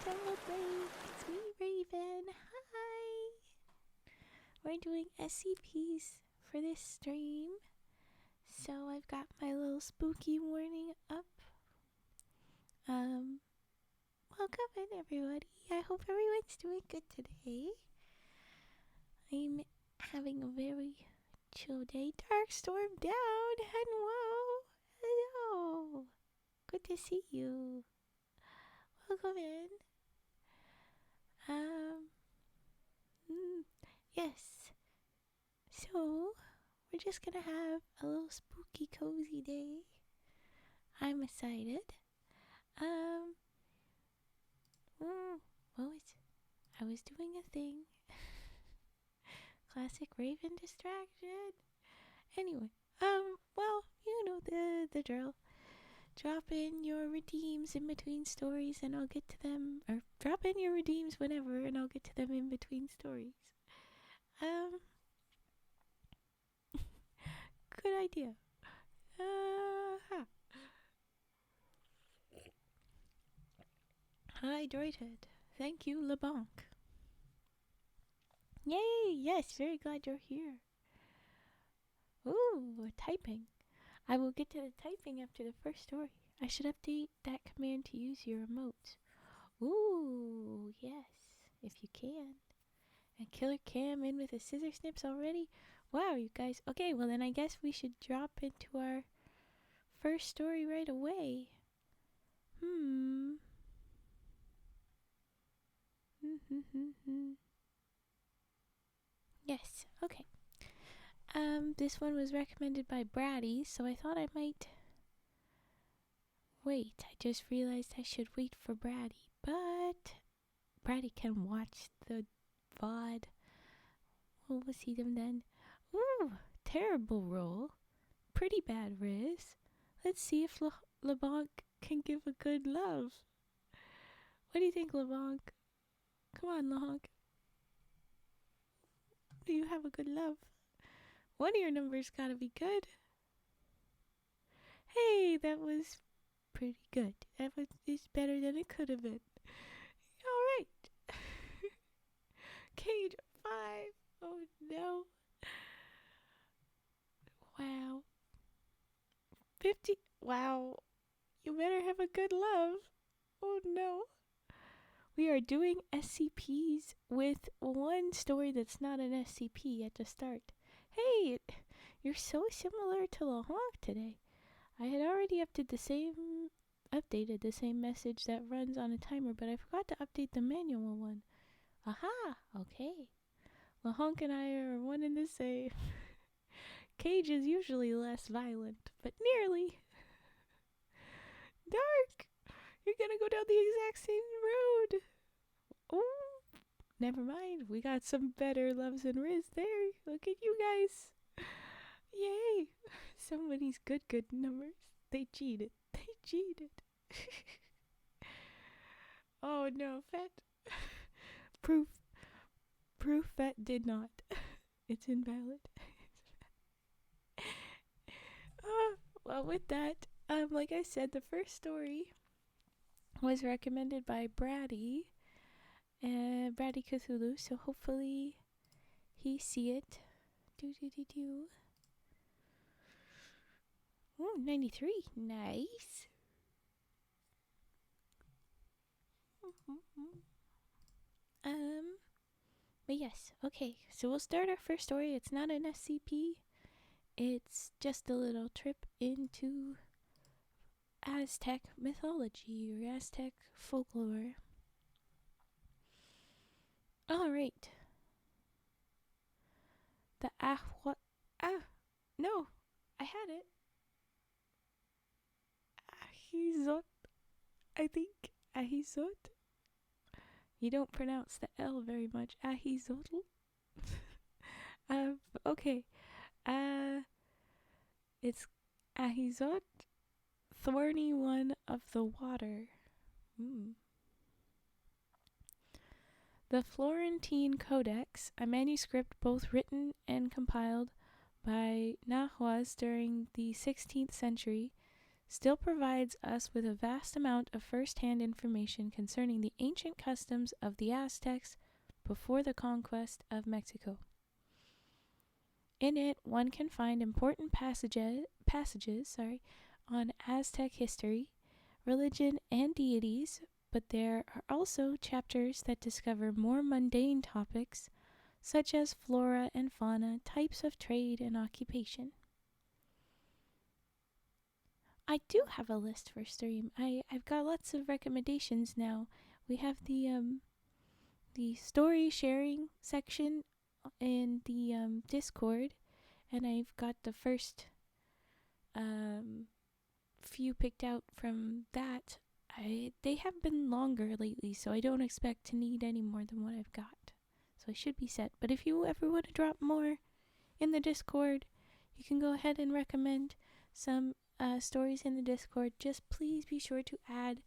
Jungle Break. It's me, Raven. Hi. We're doing SCPs for this stream. So I've got my little spooky warning up. Welcome in, everybody. I hope everyone's doing good today. I'm having a very chill day. Dark storm down. Hello. Hello. Good to see you. Welcome in. Yes. So, we're just gonna have a little spooky cozy day. I'm excited. What was I was doing a thing. Classic Raven distraction. Anyway, well, you know the drill. Drop in your redeems in between stories and I'll get to them, or drop in your redeems whenever and I'll get to them in between stories. Good idea. Hi, Droidhead. Thank you, LeBlanc. Yay! Yes, very glad you're here. Ooh, typing. I will get to the typing after the first story. I should update that command to use your emotes. Ooh, yes, if you can. And Killer Cam in with the scissor snips already? Wow, you guys. Okay, well then I guess we should drop into our first story right away. Yes, okay. This one was recommended by Braddy, so I thought I might wait. I just realized I should wait for Braddy, but Braddy can watch the VOD. We'll see them then. Ooh, terrible roll. Pretty bad Riz. Let's see if LeBlanc can give a good love. What do you think, LeBlanc? Come on, LeBlanc. Do you have a good love? One of your numbers gotta be good. Hey, that was pretty good. That is better than it could have been. Alright. Cage 5. Oh no. Wow. 50. Wow. You better have a good love. Oh no. We are doing SCPs with one story that's not an SCP at the start. Hey, you're so similar to LeHonk today. I had already updated the same message that runs on a timer, but I forgot to update the manual one. Aha, okay. LeHonk and I are one and the same. Cage is usually less violent, but nearly. Dark! You're gonna go down the exact same road. Oh, never mind. We got some better loves and Riz there. Look at you guys. Yay. Somebody's good numbers. They cheated. Oh no, Fat. Proof that did not. It's invalid. Well, with that, like I said, the first story was recommended by Braddy Cthulhu, so hopefully he see it. Oh, 93. Nice. But yes, okay, so we'll start our first story. It's not an SCP. It's just a little trip into Aztec mythology or Aztec folklore. Alright. The no, I had it. Ahuizotl. I think Ahuizotl. You don't pronounce the L very much. Ahuizotl. Okay. It's Ahuizotl, thorny one of the water. The Florentine Codex, a manuscript both written and compiled by Nahuas during the 16th century, still provides us with a vast amount of first-hand information concerning the ancient customs of the Aztecs before the conquest of Mexico. In it, one can find important passages on Aztec history, religion, and deities, but there are also chapters that discover more mundane topics, such as flora and fauna, types of trade and occupation. I do have a list for stream. I've got lots of recommendations now. We have the story sharing section in the Discord, and I've got the first few picked out from that. They have been longer lately, so I don't expect to need any more than what I've got. So I should be set. But if you ever want to drop more in the Discord, you can go ahead and recommend some stories in the Discord. Just please be sure to add,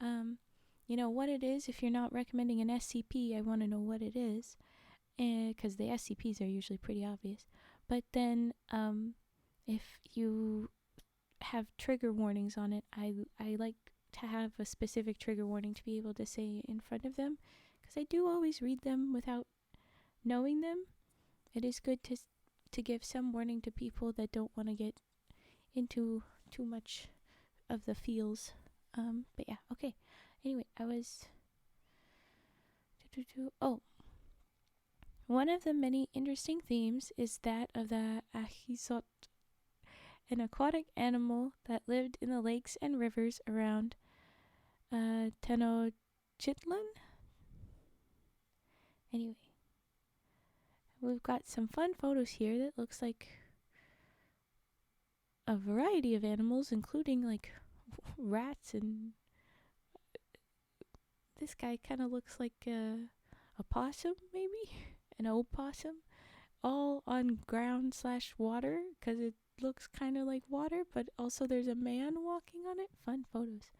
what it is. If you're not recommending an SCP, I want to know what it is, because the SCPs are usually pretty obvious. But then, if you have trigger warnings on it, I like to have a specific trigger warning to be able to say in front of them, because I do always read them without knowing them. It is good to give some warning to people that don't want to get into too much of the feels. But yeah, okay. Anyway, one of the many interesting themes is that of the Ahuizotl, an aquatic animal that lived in the lakes and rivers around Tenochtitlan. Anyway, we've got some fun photos here that looks like a variety of animals, including like rats, and this guy kind of looks like a possum, maybe an opossum, all on ground/water, because it looks kind of like water, but also there's a man walking on it. Fun photos.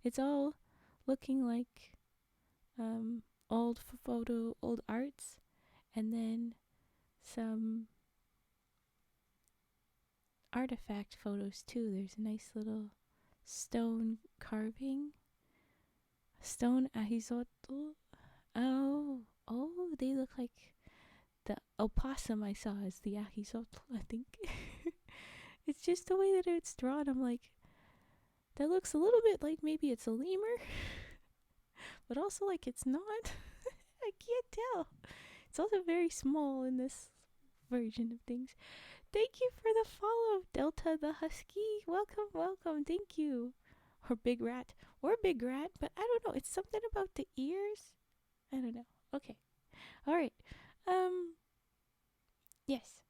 It's all looking like old arts, and then some artifact photos too. There's a nice little stone carving, stone Ahuizotl. Oh, they look like the opossum I saw is the Ahuizotl, I think. It's just the way that it's drawn. I'm like, that looks a little bit like maybe it's a lemur, but also like it's not. I can't tell. It's also very small in this version of things. Thank you for the follow, Delta the Husky. Welcome. Thank you. Or Big Rat. But I don't know. It's something about the ears. I don't know. Okay. All right. Yes.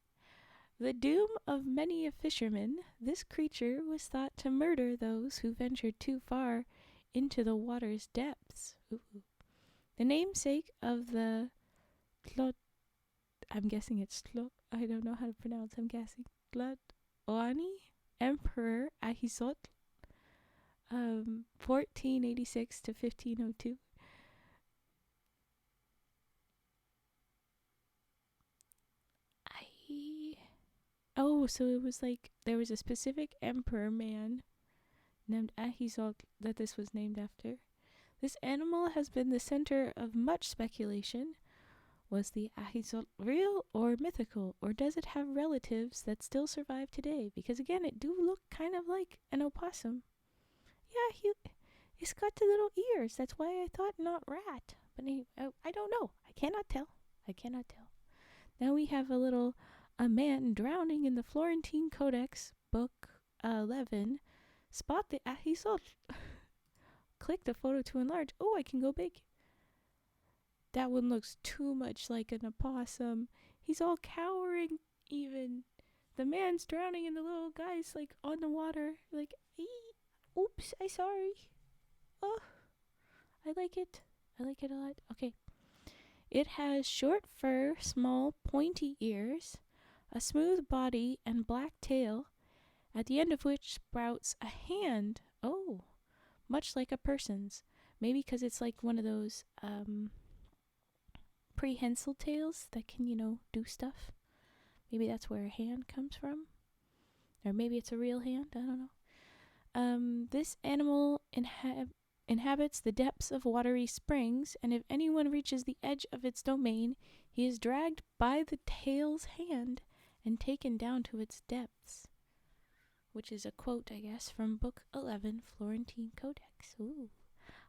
The doom of many a fisherman, this creature was thought to murder those who ventured too far into the water's depths. Ooh. The namesake of the I'm guessing it's I don't know how to pronounce. I'm guessing Tlatoani Emperor Ahuizotl, 1486 to 1502. So it was like there was a specific emperor man named Ahuizotl that this was named after. This animal has been the center of much speculation. Was the Ahuizotl real or mythical, or does it have relatives that still survive today? Because again, it do look kind of like an opossum. Yeah, he's got the little ears. That's why I thought not rat. But anyway, I don't know. I cannot tell. Now we have a man drowning in the Florentine Codex, book 11. Spot the Ahuizotl. Click the photo to enlarge. Oh, I can go big. That one looks too much like an opossum. He's all cowering even. The man's drowning and the little guy's like on the water. Like, oops, I'm sorry. Oh, I like it. I like it a lot. Okay. It has short fur, small, pointy ears, a smooth body, and black tail, at the end of which sprouts a hand. Oh, much like a person's. Maybe because it's like one of those prehensile tails that can, do stuff. Maybe that's where a hand comes from. Or maybe it's a real hand. I don't This animal inhabits the depths of watery springs, and if anyone reaches the edge of its domain, he is dragged by the tail's hand and taken down to its depths. Which is a quote, I guess, from Book 11, Florentine Codex. Ooh.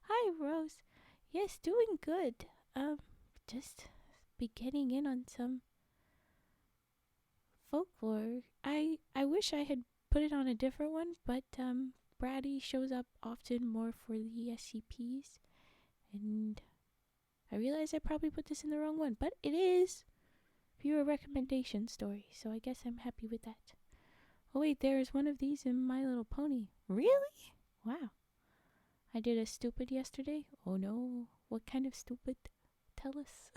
Hi, Rose. Yes, doing good. Just be getting in on some folklore. I wish I had put it on a different one, but Brady shows up often more for the SCPs, and I realize I probably put this in the wrong one, but it is viewer recommendation story, so I guess I'm happy with that. Oh wait, there's one of these in My Little Pony. Really? Wow. I did a stupid yesterday. Oh no, what kind of stupid? Tell us.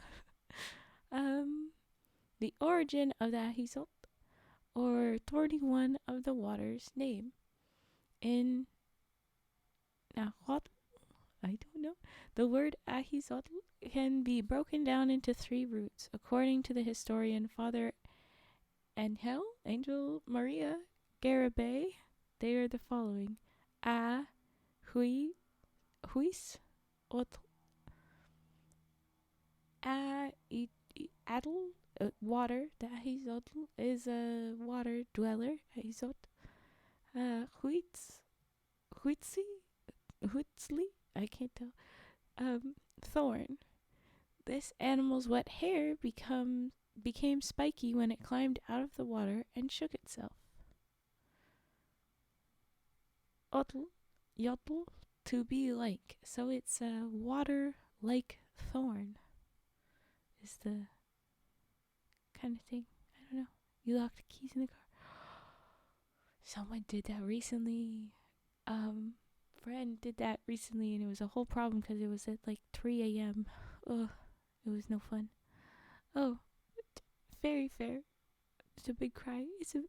The origin of the Ahuizotl, or thorny one of the water's name. In Nahuatl, I don't know. The word Ahuizotl can be broken down into 3 roots, according to the historian Father Angel Maria Garibay. They are the following: Ahuizotl, Adl, water. The Ahuizotl is a water dweller. Ahuizotl. Huitzli, I can't tell. Thorn. This animal's wet hair became spiky when it climbed out of the water and shook itself. Yotl, to be like. So it's a water-like thorn is the kind of thing. I don't know. You locked the keys in the car. Someone did that recently. Friend did that recently, and it was a whole problem because it was at like 3 a.m. Ugh, it was no fun. Oh, very fair. It's a big cry.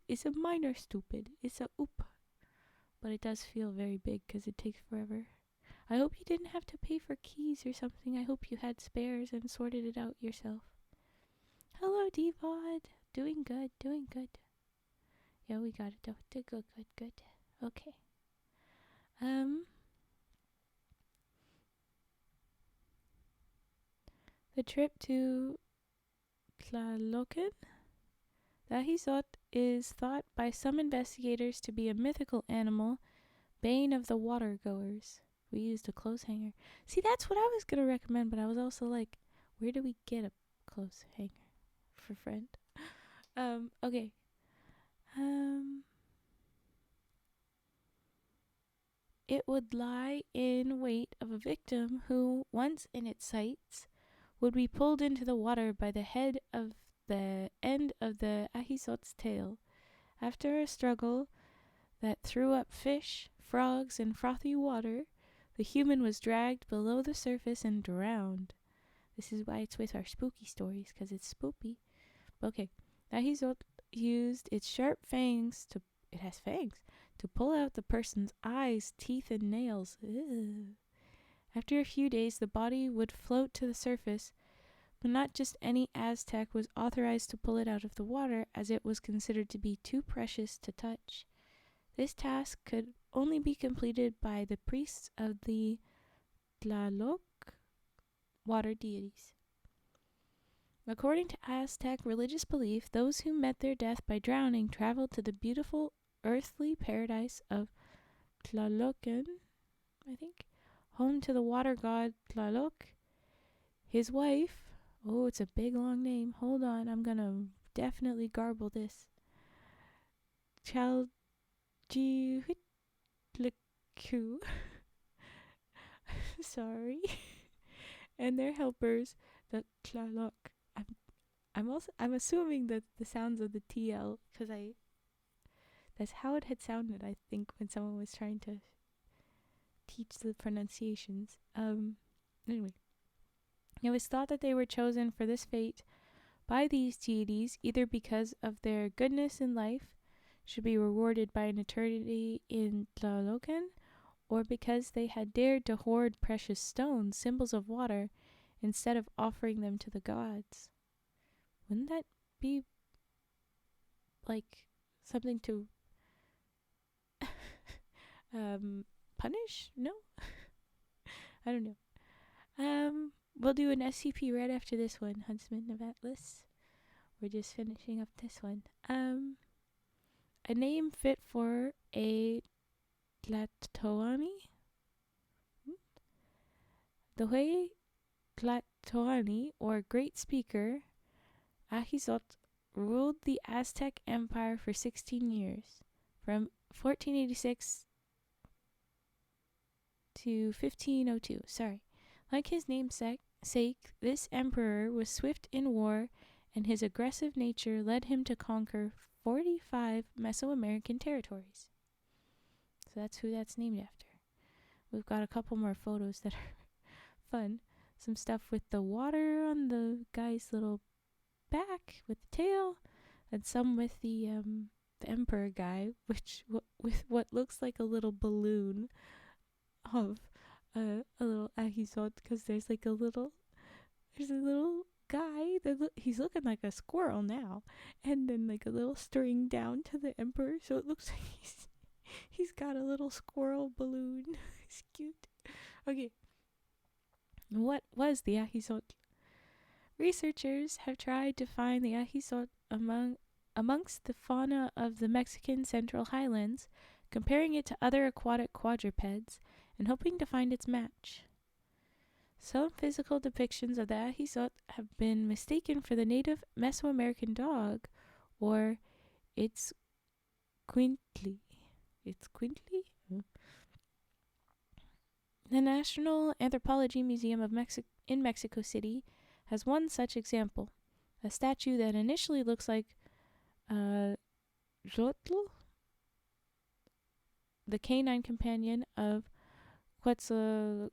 It's a minor stupid. It's a oop. But it does feel very big because it takes forever. I hope you didn't have to pay for keys or something. I hope you had spares and sorted it out yourself. Hello, D-Bod. Doing good, doing good. Yeah, we got it though. Good. Okay. The trip to Tlalocan? The Ahuizotl is thought by some investigators to be a mythical animal, bane of the water goers. We used a clothes hanger. See, that's what I was going to recommend, but I was also like, where do we get a clothes hanger for friend? Okay. It would lie in wait of a victim who, once in its sights, would be pulled into the water by the end of the Ahuizotl's tail. After a struggle that threw up fish, frogs, and frothy water, the human was dragged below the surface and drowned. This is why it's with our spooky stories, because it's spoopy. Okay, Ahuizotl used its sharp fangs it has fangs, to pull out the person's eyes, teeth, and nails. Ew. After a few days, the body would float to the surface, but not just any Aztec was authorized to pull it out of the water, as it was considered to be too precious to touch. This task could only be completed by the priests of the Tlaloc water deities. According to Aztec religious belief, those who met their death by drowning traveled to the beautiful earthly paradise of Tlalocan, I think, home to the water god Tlaloc. His wife, oh, it's a big long name. Hold on, I'm gonna definitely garble this. Chaljihuitlicu. Sorry. And their helpers, the Tlaloc. I'm assuming that the sounds of the TL, because that's how it had sounded, I think, when someone was trying to teach the pronunciations. Anyway. It was thought that they were chosen for this fate by these deities either because of their goodness in life, should be rewarded by an eternity in Tlalocan, or because they had dared to hoard precious stones, symbols of water, instead of offering them to the gods. Wouldn't that be like something to Punish? No? I don't know. We'll do an SCP right after this one, Huntsman of Atlas. We're just finishing up this one. A name fit for a Tlatoani? The way Tlatoani, or Great Speaker, Ahuizotl, ruled the Aztec Empire for 16 years, from 1486 to 1502. Like his namesake, this emperor was swift in war, and his aggressive nature led him to conquer 45 Mesoamerican territories. So that's who that's named after. We've got a couple more photos that are fun. Some stuff with the water on the guy's little back with the tail, and some with the emperor guy, with what looks like a little balloon of a little Ahuizotl, because there's a little guy he's looking like a squirrel now, and then like a little string down to the emperor, so it looks like he's got a little squirrel balloon. It's cute. Okay, what was the Ahuizotl? Researchers have tried to find the Ahuizotl amongst the fauna of the Mexican Central Highlands, comparing it to other aquatic quadrupeds and hoping to find its match. Some physical depictions of the Ahuizotl have been mistaken for the native Mesoamerican dog, or its quintly. The National Anthropology Museum in Mexico City has one such example, a statue that initially looks like Ahuizotl, the canine companion of Quetzalcoatl.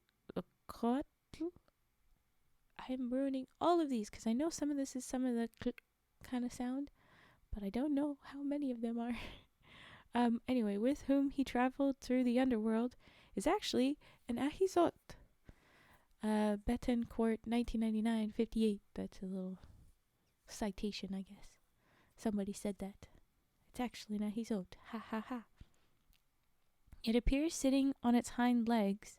I'm ruining all of these because I know some of this is some of the kind of sound, but I don't know how many of them are. Anyway, with whom he traveled through the underworld is actually an Ahuizotl. Betancourt, 1999-58. That's a little citation, I guess. Somebody said that. It's actually an Ahuizotl. Ha ha ha. It appears sitting on its hind legs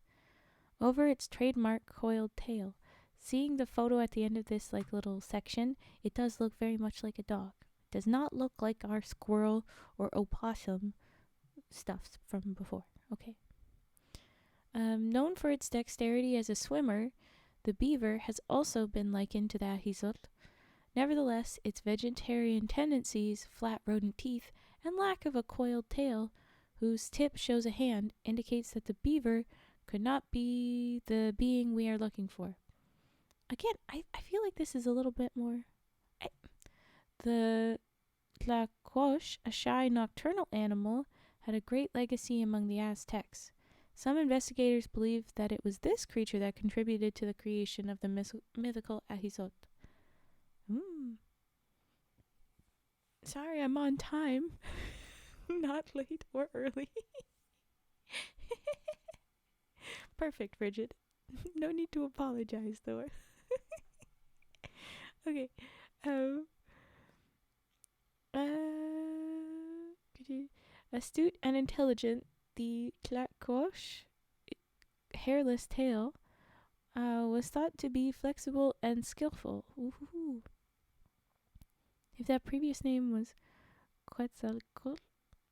over its trademark coiled tail. Seeing the photo at the end of this little section, it does look very much like a dog. It does not look like our squirrel or opossum stuffs from before. Okay. Known for its dexterity as a swimmer, the beaver has also been likened to the Ahuizotl. Nevertheless, its vegetarian tendencies, flat rodent teeth, and lack of a coiled tail, whose tip shows a hand, indicates that the beaver could not be the being we are looking for. Again, I feel like this is a little bit more... The tlacuache, a shy nocturnal animal, had a great legacy among the Aztecs. Some investigators believe that it was this creature that contributed to the creation of the mythical Ahuizotl. Sorry, I'm on time. Not late or early. Perfect, Bridget. No need to apologize, though. Okay. Astute and intelligent, the tlacuache hairless tail was thought to be flexible and skillful. Ooh. If that previous name was Quetzalcoatl,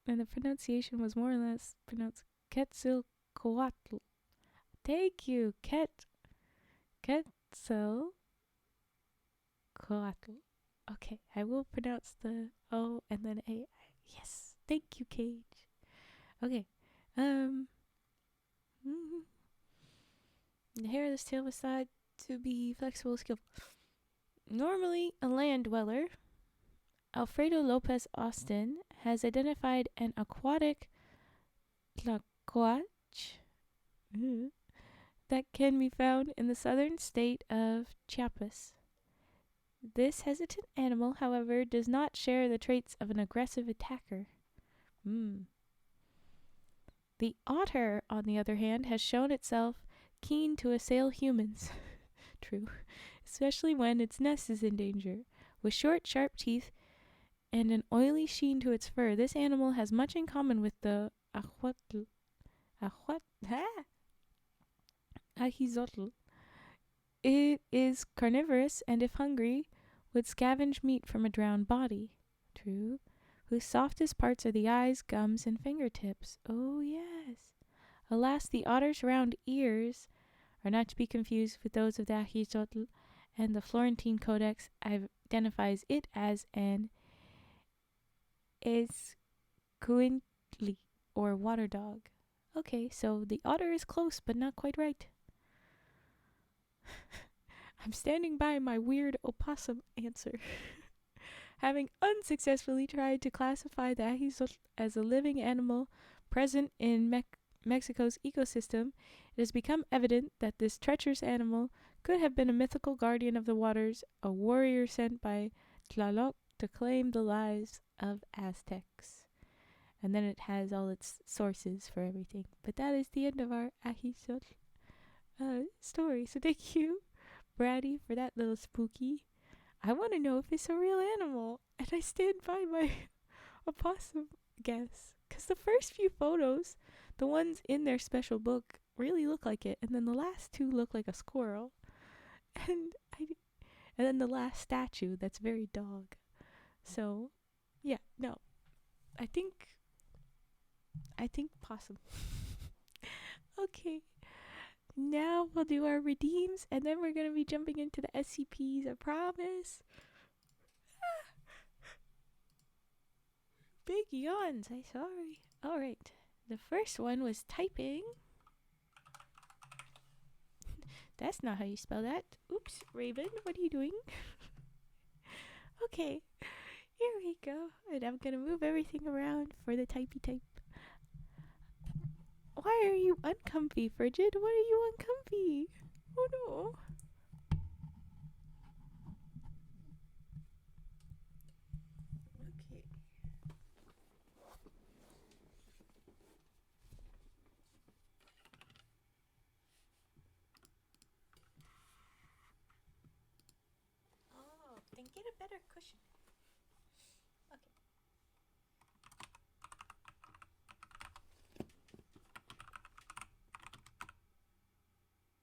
and the pronunciation was more or less pronounced Quetzalcoatl. Thank you, Quetzalcoatl. Okay, I will pronounce the O and then A. Yes, thank you, Cage. Okay, the hairless tail was thought to be flexible, skillful. Normally a land dweller, Alfredo Lopez Austin has identified an aquatic tlacuache that can be found in the southern state of Chiapas. This hesitant animal, however, does not share the traits of an aggressive attacker. The otter, on the other hand, has shown itself keen to assail humans. True. Especially when its nest is in danger. With short, sharp teeth and an oily sheen to its fur, this animal has much in common with the Ahuizotl. What? Ha! Ahuizotl. It is carnivorous and, if hungry, would scavenge meat from a drowned body. True. Whose softest parts are the eyes, gums, and fingertips. Oh, yes. Alas, the otter's round ears are not to be confused with those of the Ahuizotl, and the Florentine Codex identifies it as an escuintli, or water dog. Okay, so the otter is close, but not quite right. I'm standing by my weird opossum answer. Having unsuccessfully tried to classify the Ahuizotl as a living animal present in Mexico's ecosystem, it has become evident that this treacherous animal could have been a mythical guardian of the waters, a warrior sent by Tlaloc to claim the lives of Aztecs. And then it has all its sources for everything. But that is the end of our Ahuizotl story. So thank you, Brady, for that little spooky. I want to know if it's a real animal, and I stand by my opossum guess. Because the first few photos, the ones in their special book, really look like it, and then the last two look like a squirrel, and then the last statue that's very dog. So, yeah, no, I think possum. Okay, now we'll do our redeems, and then we're gonna be jumping into the SCPs. I promise. Big yawns. I'm sorry. All right. The first one was typing. That's not how you spell that. Oops, Raven, what are you doing? Okay, here we go. And I'm gonna move everything around for the typey type. Why are you uncomfy, Frigid? Why are you uncomfy? Oh no. Okay. Oh, then get a better cushion. Okay.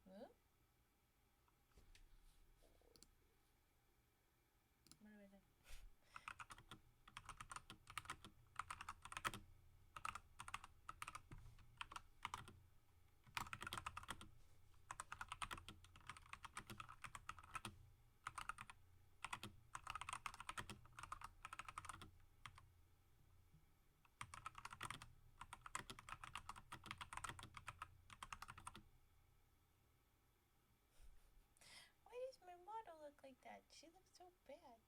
Huh? What have I done? Why does my model look like that? She looks so bad.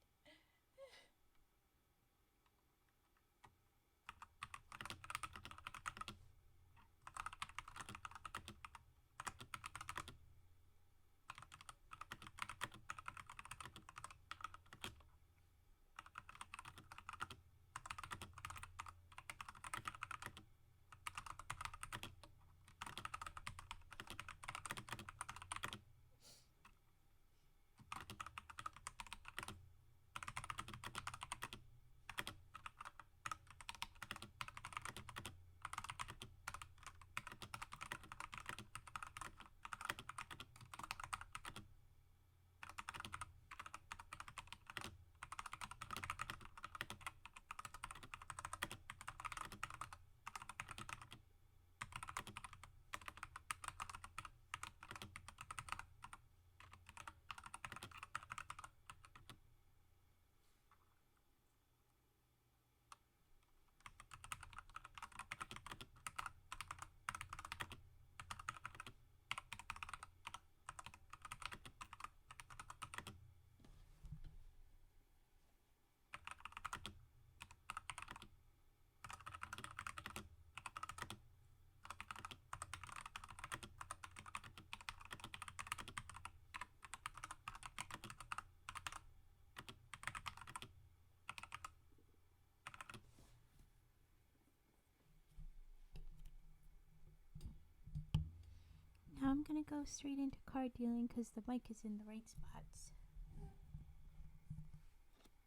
Now I'm gonna go straight into card dealing because the mic is in the right spots.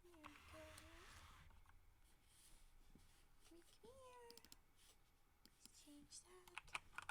There we go. Come here. Let's change that.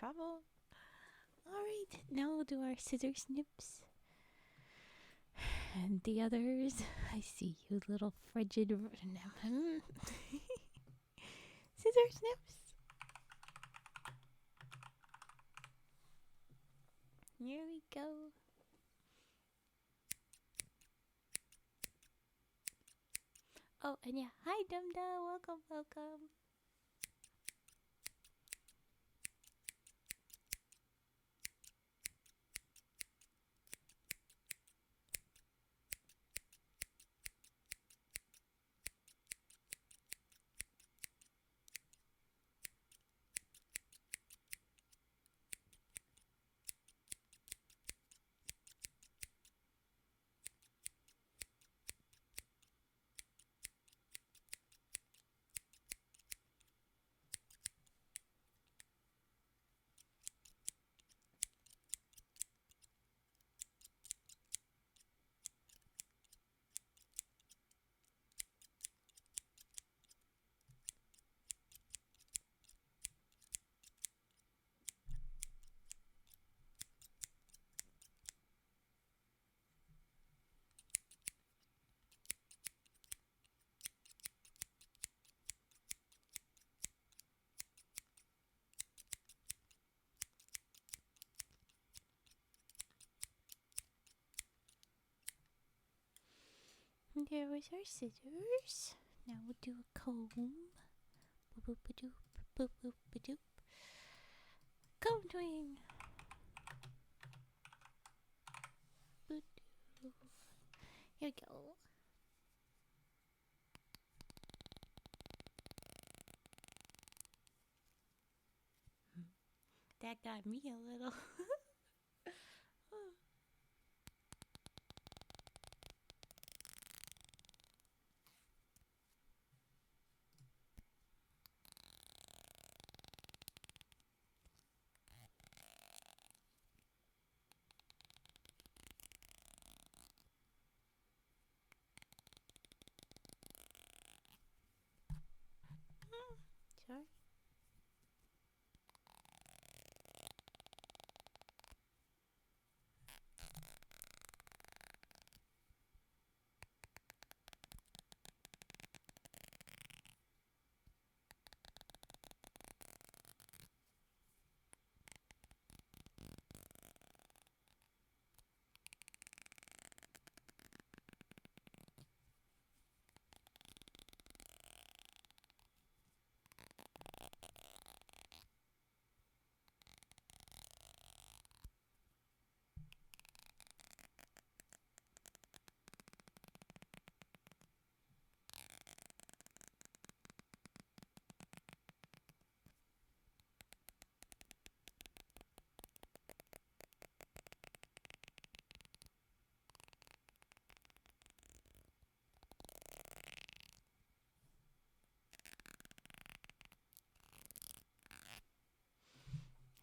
problem. Alright, now we'll do our scissor snips. And the others, I see you little frigid. Scissor snips. Here we go. Oh, and yeah, hi Dum Dum, welcome, welcome. There was our scissors. Now we'll do a comb. Boop boop a doop, boop boop a doop. Comb twing. Boop doo. Here we go. That got me a little. Sorry.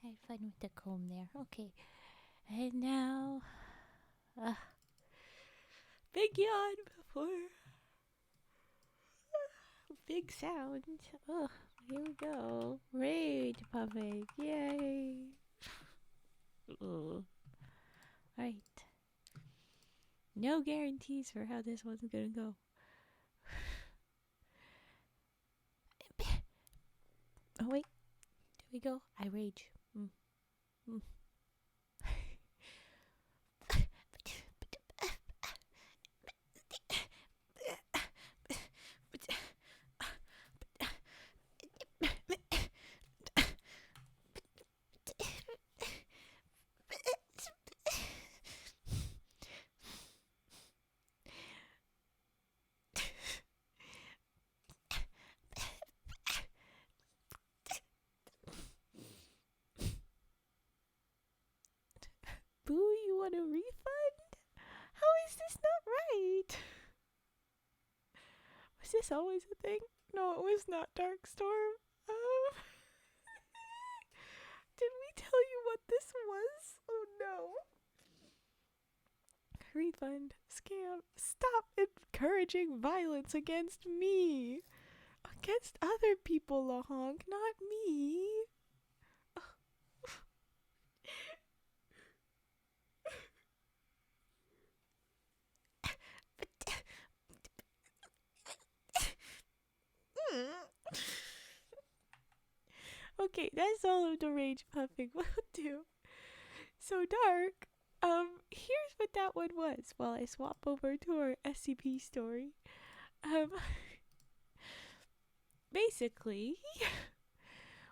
I had fun with the comb there. Okay. And now, big yawn before big sound. Oh, here we go. Rage puffing. Yay. Right. No guarantees for how this one's gonna go. Oh, wait. There we go. I rage. Boo, you want a refund? How is this not right? Was this always a thing? No, it was not, Darkstorm. Did we tell you what this was? Oh no. Refund. Scam. Stop encouraging violence against me. Against other people, Lahonk, not me. Okay, that's all of the rage puffing we'll do. So dark. Here's what that one was while I swap over to our SCP story. Um, basically,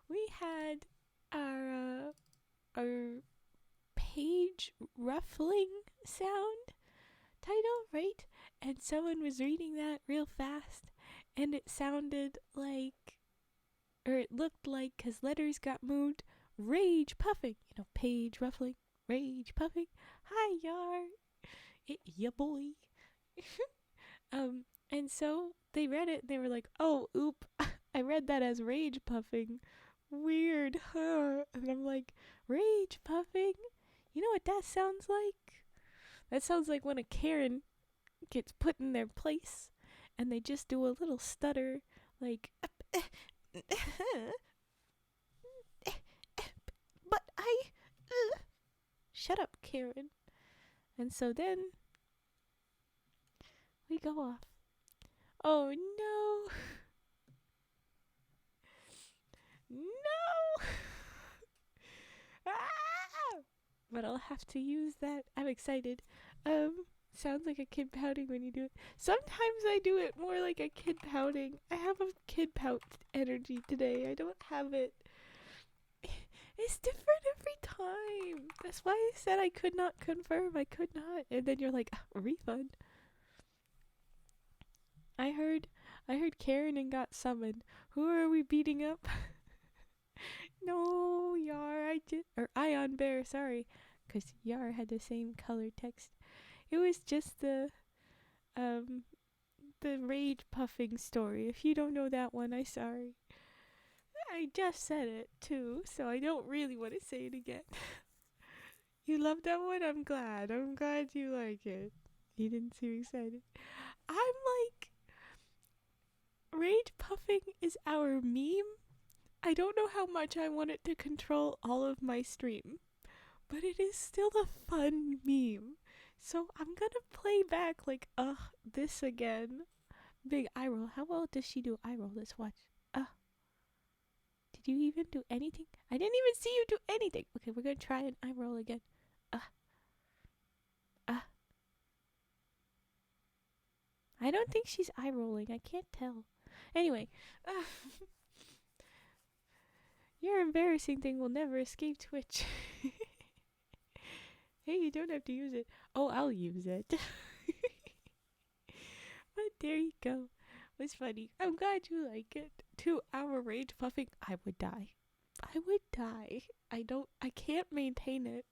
we had our page ruffling sound title, right? And someone was reading that real fast, and it sounded like, or it looked like, because letters got moved, rage puffing. Page ruffling, rage puffing. Hi, Yar. Yeah, boy. And so they read it, and they were like, oh, oop, I read that as rage puffing. Weird, huh? And I'm like, rage puffing? You know what that sounds like? That sounds like when a Karen gets put in their place and they just do a little stutter, like, but shut up, Karen. And so then we go off. Oh no. No. But I'll have to use that. I'm excited. Sounds like a kid pouting when you do it. Sometimes I do it more like a kid pouting. I have a kid pout energy today. I don't have it. It's different every time. That's why I said I could not confirm. I could not. And then you're like, refund. I heard Karen and got summoned. Who are we beating up? No, Yar, or Ion Bear, sorry. Because Yar had the same color text. It was just the rage puffing story. If you don't know that one, I'm sorry. I just said it too, so I don't really want to say it again. You love that one? I'm glad. I'm glad you like it. You didn't seem excited. I'm like, rage puffing is our meme. I don't know how much I want it to control all of my stream, but it is still a fun meme. So I'm gonna play back like, this again. Big eye roll. How well does she do eye roll? Let's watch. Did you even do anything? I didn't even see you do anything. Okay, we're gonna try an eye roll again. I don't think she's eye rolling. I can't tell. Anyway, your embarrassing thing will never escape Twitch. Hey, you don't have to use it. Oh, I'll use it. But there you go. It was funny. I'm glad you like it. 2 hour rage puffing. I would die. I can't maintain it.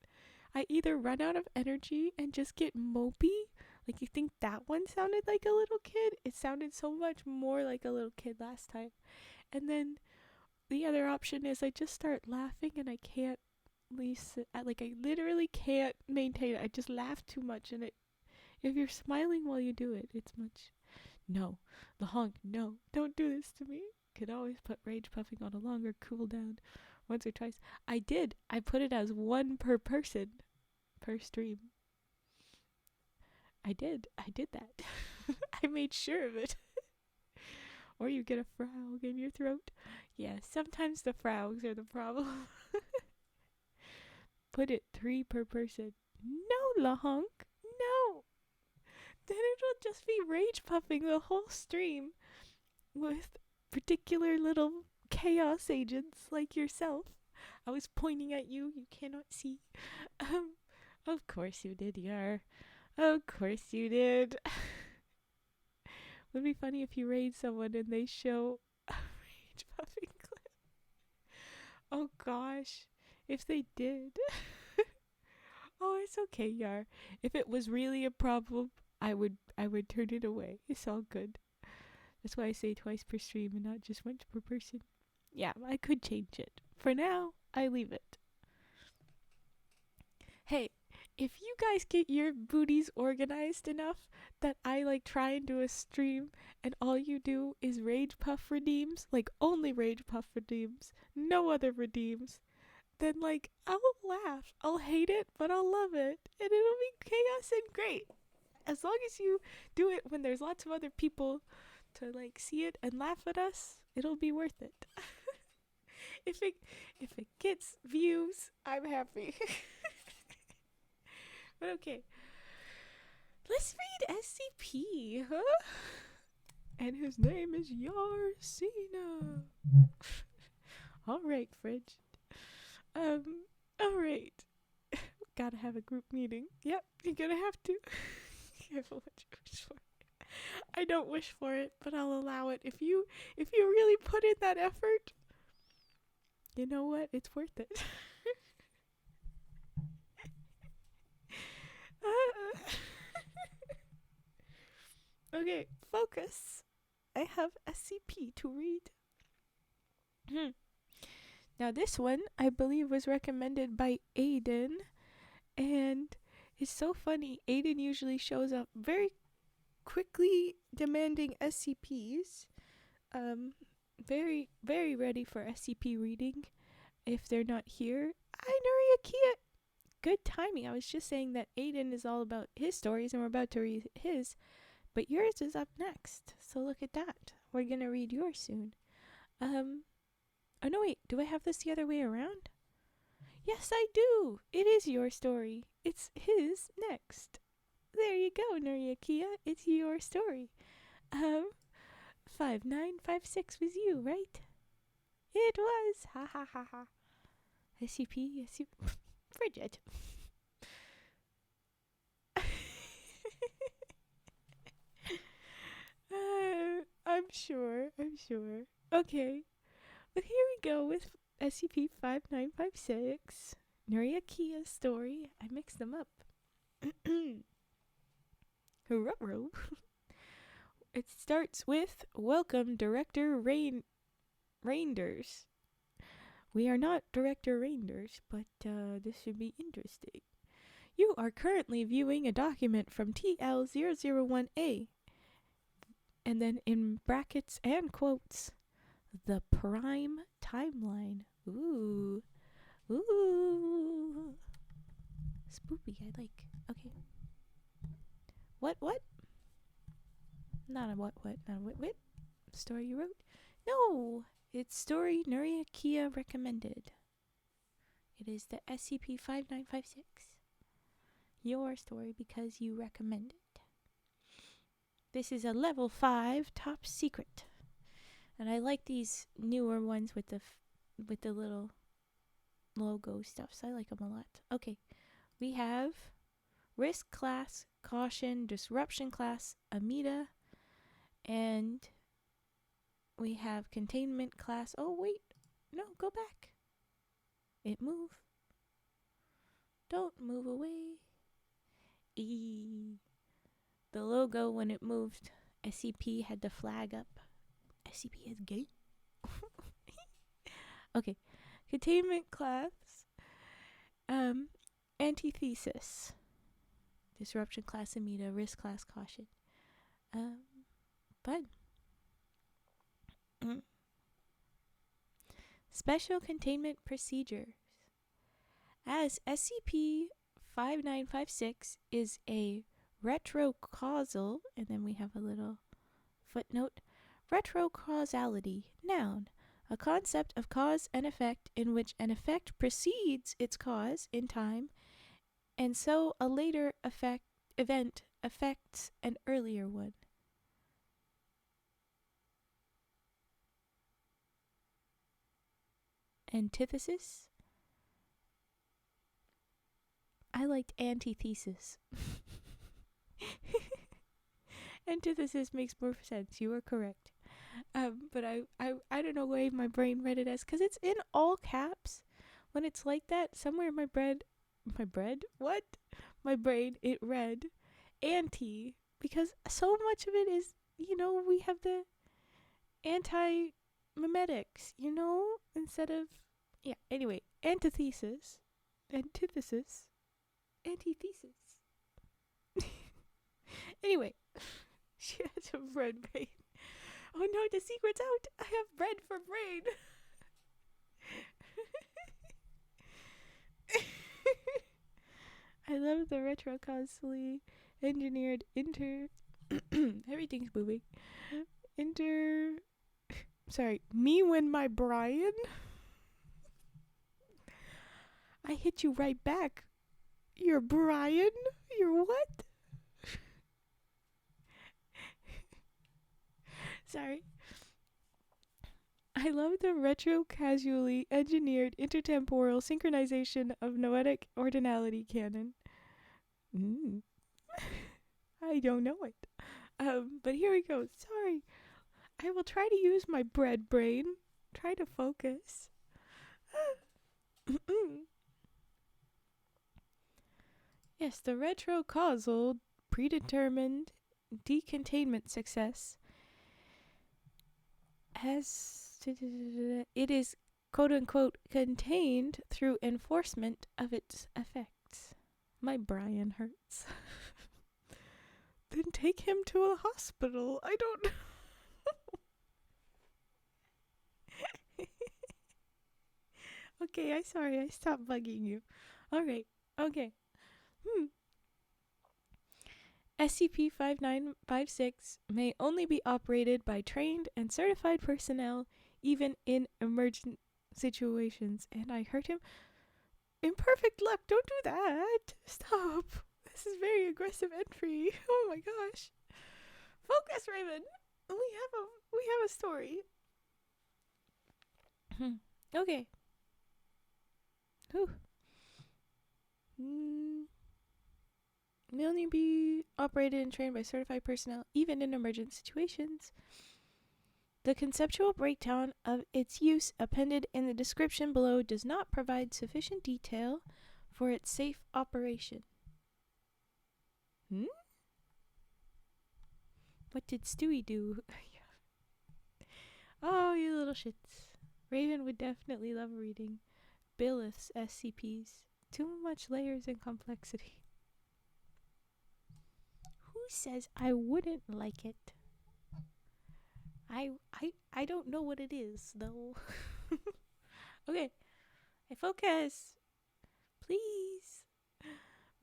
I either run out of energy and just get mopey. Like, you think that one sounded like a little kid? It sounded so much more like a little kid last time. And then the other option is I just start laughing and I can't I literally can't maintain it. I just laugh too much, and if you're smiling while you do it, it's much. No, the honk, no, don't do this to me. Could always put rage puffing on a longer cooldown, once or twice. I put it as 1 per person, per stream. I did that. I made sure of it. Or you get a frog in your throat. Yeah, sometimes the frogs are the problem. Put it 3 per person. No, Lahonk, no. Then it'll just be rage puffing the whole stream with particular little chaos agents like yourself. I was pointing at you. You cannot see. Of course you did, Yar. Of course you did. Would be funny if you raid someone and they show a rage puffing clip. Oh gosh, if they did. Oh, it's okay, Yar. If it was really a problem, I would turn it away. It's all good. That's why I say twice per stream and not just once per person. Yeah, I could change it. For now, I leave it. Hey, if you guys get your booties organized enough that I try and do a stream and all you do is rage puff redeems, only rage puff redeems, no other redeems, then I'll laugh. I'll hate it, but I'll love it. And it'll be chaos and great. As long as you do it when there's lots of other people to see it and laugh at us, it'll be worth it. if it gets views, I'm happy. But okay, let's read SCP, huh? And his name is Yarsina. All right, Fridge. All right. Gotta have a group meeting. Yep, you're gonna have to. Careful what you wish for. I don't wish for it, but I'll allow it. If you really put in that effort, you know what? It's worth it. Okay, focus. I have SCP to read. Now this one, I believe, was recommended by Aiden, and it's so funny. Aiden usually shows up very quickly demanding SCPs. Very, very ready for SCP reading if they're not here. Hi, nuriakea. Good timing. I was just saying that Aiden is all about his stories and we're about to read his, but yours is up next. So look at that. We're going to read yours soon. Oh no, wait. Do I have this the other way around? Yes, I do. It is your story. It's his next. There you go, nuriakea. It's your story. 5956 was you, right? It was. Ha ha ha ha. SCP, yes, you. Frigid. I'm sure. Okay. Well, here we go with SCP-5956. Nuriakea's story. I mixed them up. Ruh-roh. It starts with, welcome, Director Reinders. We are not Director Reinders, but this should be interesting. You are currently viewing a document from TL001A, and then in brackets and quotes, the Prime Timeline. Ooh. Spoopy, I like. Okay. What? Not a what, not a what? Story you wrote? No! It's story nuriakea recommended. It is the SCP-5956. Your story because you recommend it. This is a level 5 top secret. And I like these newer ones with the little logo stuff. So I like them a lot. Okay. We have Risk Class, Caution, Disruption Class, Amida, and we have Containment Class. Oh, wait. No, go back. It moved. Don't move away. The logo, when it moved, SCP had the flag up. SCP is gay. Okay. Containment Class. Antithesis. Disruption Class, Amida, Risk Class, Caution. Fun. Special Containment Procedures. As SCP-5956 is a retrocausal, and then we have a little footnote, retrocausality, noun, a concept of cause and effect in which an effect precedes its cause in time, and so a later event affects an earlier one. Antithesis? I liked antithesis. Antithesis makes more sense. You are correct. But I don't know why my brain read it as, because it's in all caps. When it's like that, somewhere in my brain, it read anti, because so much of it is, we have the anti-memetics, instead of, anyway, antithesis. Anyway, she has a bread brain. Oh no, the secret's out. I have bread for brain. I love the retrocausally engineered everything's moving. Me when my Brian. I hit you right back. You're Brian? You're what? Sorry. I love the retro-casually engineered intertemporal synchronization of noetic ordinality canon. Mm. I don't know it. But here we go. Sorry. I will try to use my bread brain. Try to focus. Yes, the retro-causal predetermined decontainment success it is quote unquote contained through enforcement of its effects. My Brian hurts. Then take him to a hospital. I don't know. Okay, I'm sorry. I stopped bugging you. Alright, okay. SCP-5956 may only be operated by trained and certified personnel, even in emergent situations. And I hurt him. Imperfect luck, don't do that. Stop. This is very aggressive entry. Oh my gosh. Focus, Raven. We have a story. Okay. Whew. May only be operated and trained by certified personnel, even in emergent situations. The conceptual breakdown of its use appended in the description below does not provide sufficient detail for its safe operation. What did Stewie do? Oh, you little shits. Raven would definitely love reading Billith's SCPs. Too much layers and complexity. Who says I wouldn't like it? I don't know what it is, though. Okay. I focus. Please.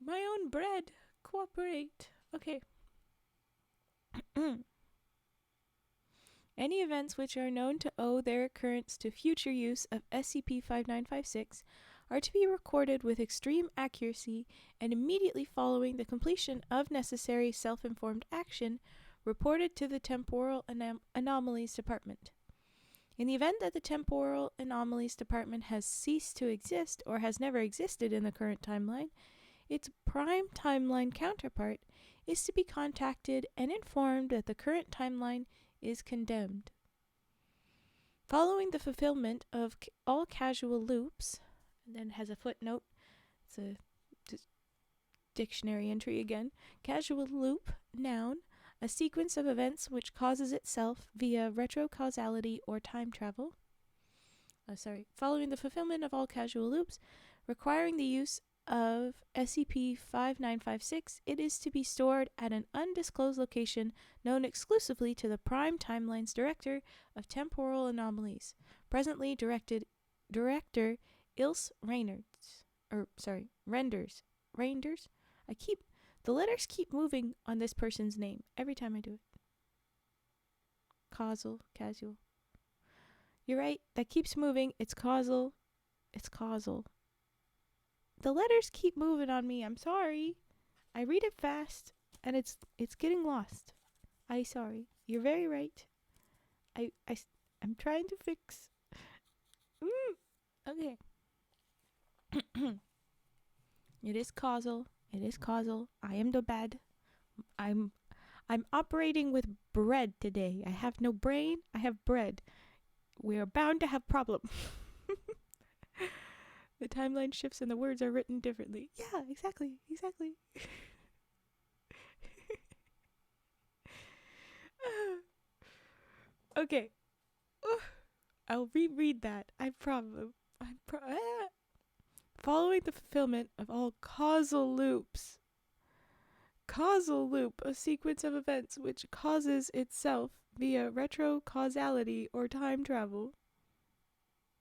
My own bread. Cooperate. Okay. Any events which are known to owe their occurrence to future use of SCP-5956 are to be recorded with extreme accuracy and immediately following the completion of necessary self-informed action reported to the Temporal Anomalies Department. In the event that the Temporal Anomalies Department has ceased to exist or has never existed in the current timeline, its prime timeline counterpart is to be contacted and informed that the current timeline is condemned. Following the fulfillment of all casual loops, and then has a footnote, it's a dictionary entry again, casual loop, noun, a sequence of events which causes itself via retrocausality or time travel. Following the fulfillment of all casual loops requiring the use of SCP-5956, it is to be stored at an undisclosed location known exclusively to the Prime Timeline's Director of Temporal Anomalies, presently Director Ilse Renders. The letters keep moving on this person's name every time I do it. Casual. You're right, that keeps moving. It's causal. The letters keep moving on me. I'm sorry. I read it fast and it's getting lost. I'm sorry. You're very right. I'm trying to fix. Okay. It is causal. I am the bad. I'm operating with bread today. I have no brain. I have bread. We are bound to have problem. The timeline shifts and the words are written differently. Yeah, exactly. Okay. I'll reread that. I promise. Following the fulfillment of all causal loops. Causal loop, a sequence of events which causes itself via retrocausality or time travel.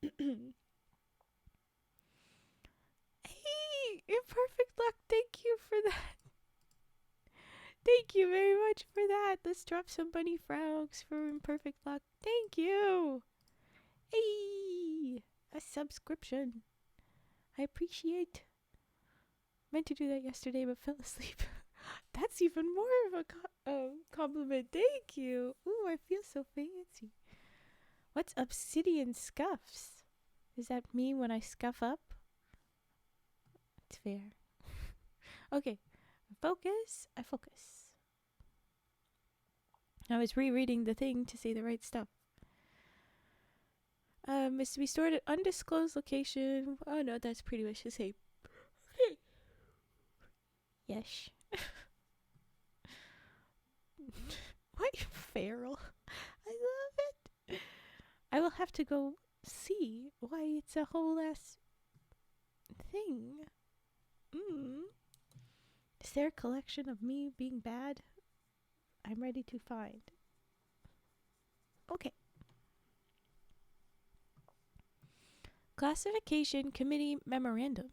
Hey, Imperfect Luck, thank you for that. Thank you very much for that. Let's drop some bunny frogs for Imperfect Luck. Thank you. Hey, a subscription. I appreciate. Meant to do that yesterday, but fell asleep. That's even more of a compliment. Thank you. Ooh, I feel so fancy. What's obsidian scuffs? Does that mean when I scuff up? It's fair. Okay. Focus. I focus. I was rereading the thing to say the right stuff. Is to be stored at undisclosed location. Oh no, that's pretty much the same. Yes. What feral? I love it. I will have to go see why it's a whole ass thing. Is there a collection of me being bad? I'm ready to find. Okay. Classification Committee Memorandum.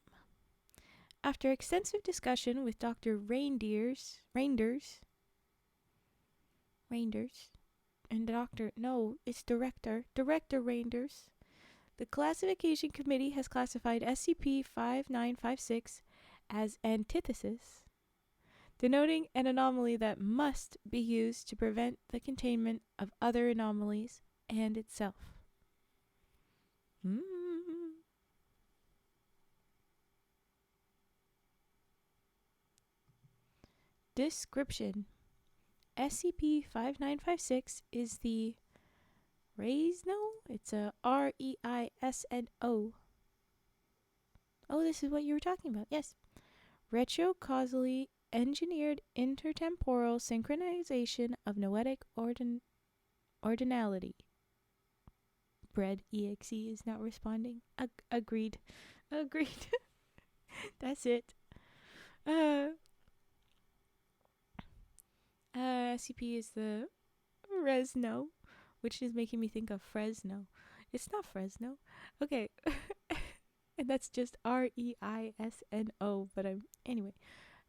After extensive discussion with Dr. Reinders, and Director Reinders, the Classification Committee has classified SCP-5956 as antithesis, denoting an anomaly that must be used to prevent the containment of other anomalies and itself. Description: SCP-5956 is the Reisno? It's a REISNO. Oh, this is what you were talking about. Yes. Retrocausally engineered intertemporal synchronization of noetic ordinality. Bread EXE is not responding. Agreed. That's it. SCP is the Resno, which is making me think of Fresno. It's not Fresno. Okay. And that's just REISNO, but anyway.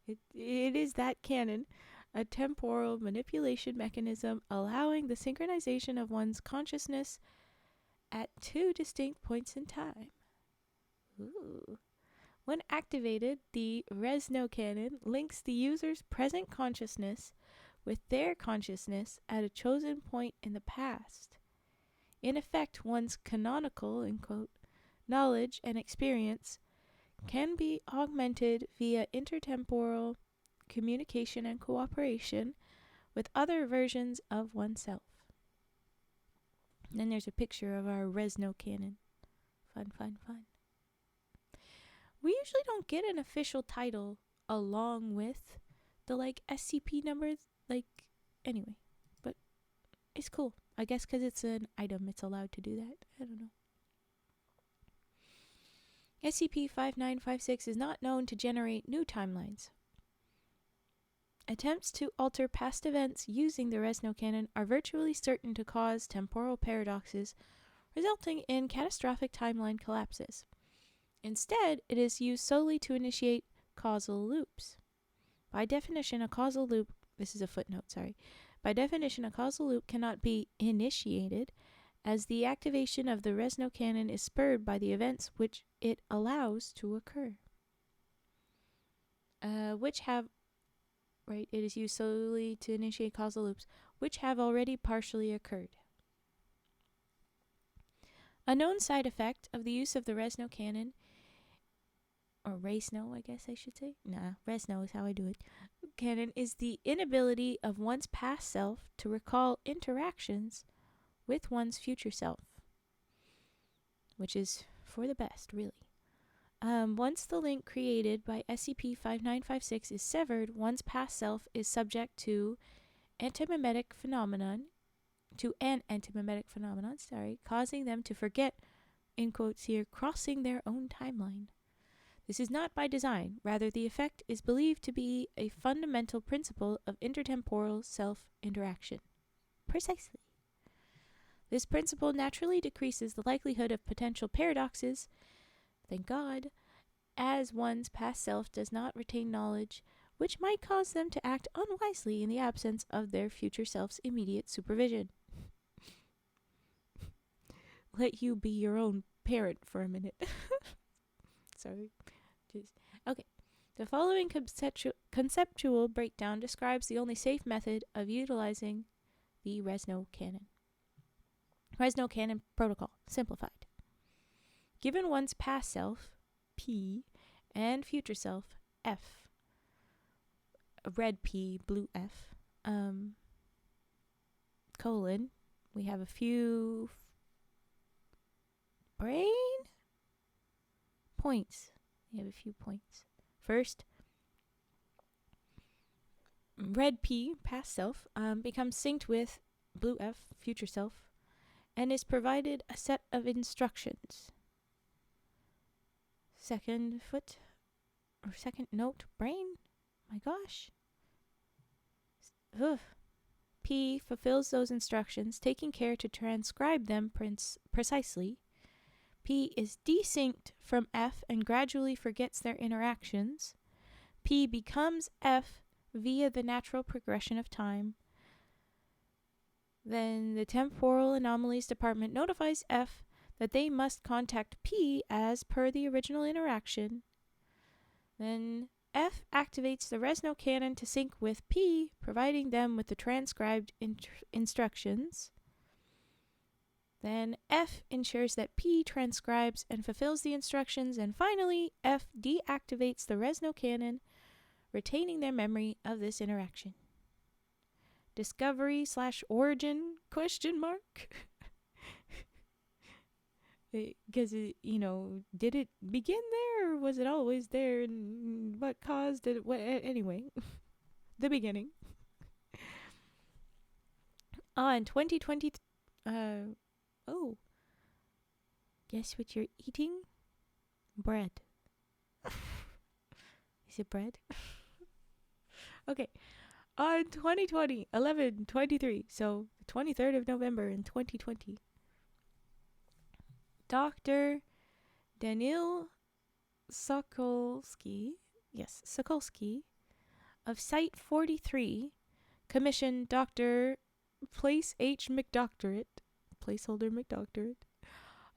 It is that canon, a temporal manipulation mechanism allowing the synchronization of one's consciousness at two distinct points in time. Ooh. When activated, the Resno canon links the user's present consciousness with their consciousness at a chosen point in the past. In effect, one's canonical, in quote, knowledge and experience can be augmented via intertemporal communication and cooperation with other versions of oneself. And then there's a picture of our Resno cannon. Fun. We usually don't get an official title along with the SCP numbers, anyway, but it's cool. I guess because it's an item, it's allowed to do that. I don't know. SCP-5956 is not known to generate new timelines. Attempts to alter past events using the Resno canon are virtually certain to cause temporal paradoxes, resulting in catastrophic timeline collapses. Instead, it is used solely to initiate causal loops. By definition, a causal loop, this is a footnote, sorry. By definition, a causal loop cannot be initiated, as the activation of the Resno canon is spurred by the events which it allows to occur. It is used solely to initiate causal loops, which have already partially occurred. A known side effect of the use of the Resno canon, or Resno, I guess I should say. Resno is how I do it. Canon is the inability of one's past self to recall interactions with one's future self, which is for the best, really. Once the link created by SCP-5956 is severed, one's past self is subject to an antimemetic phenomenon, causing them to forget, in quotes here, crossing their own timeline. This is not by design. Rather, the effect is believed to be a fundamental principle of intertemporal self-interaction. Precisely. This principle naturally decreases the likelihood of potential paradoxes, thank God, as one's past self does not retain knowledge which might cause them to act unwisely in the absence of their future self's immediate supervision. Let you be your own parent for a minute. Sorry. Okay. The following conceptual breakdown describes the only safe method of utilizing the Resno cannon. Resno cannon protocol, simplified. Given one's past self, P, and future self, F, red P, blue F, colon, we have a few brain points. We have a few points. First, red P, past self, becomes synced with blue F, future self, and is provided a set of instructions. Second note, brain. My gosh. Ugh. P fulfills those instructions, taking care to transcribe them precisely. P is desynced from F and gradually forgets their interactions. P becomes F via the natural progression of time. Then the Temporal Anomalies Department notifies F that they must contact P as per the original interaction. Then F activates the Resno cannon to sync with P, providing them with the transcribed instructions. Then F ensures that P transcribes and fulfills the instructions, and finally F deactivates the Resno cannon, retaining their memory of this interaction. Discovery/origin ? Because, did it begin there, or was it always there, and what caused it? Anyway, the beginning. In 2020, guess what you're eating? Bread. Is it bread? Okay. On 2020, 11/23, so the 23rd of November in 2020, Dr. Daniil Sokolsky of Site 43 commissioned Dr. placeholder McDoctorate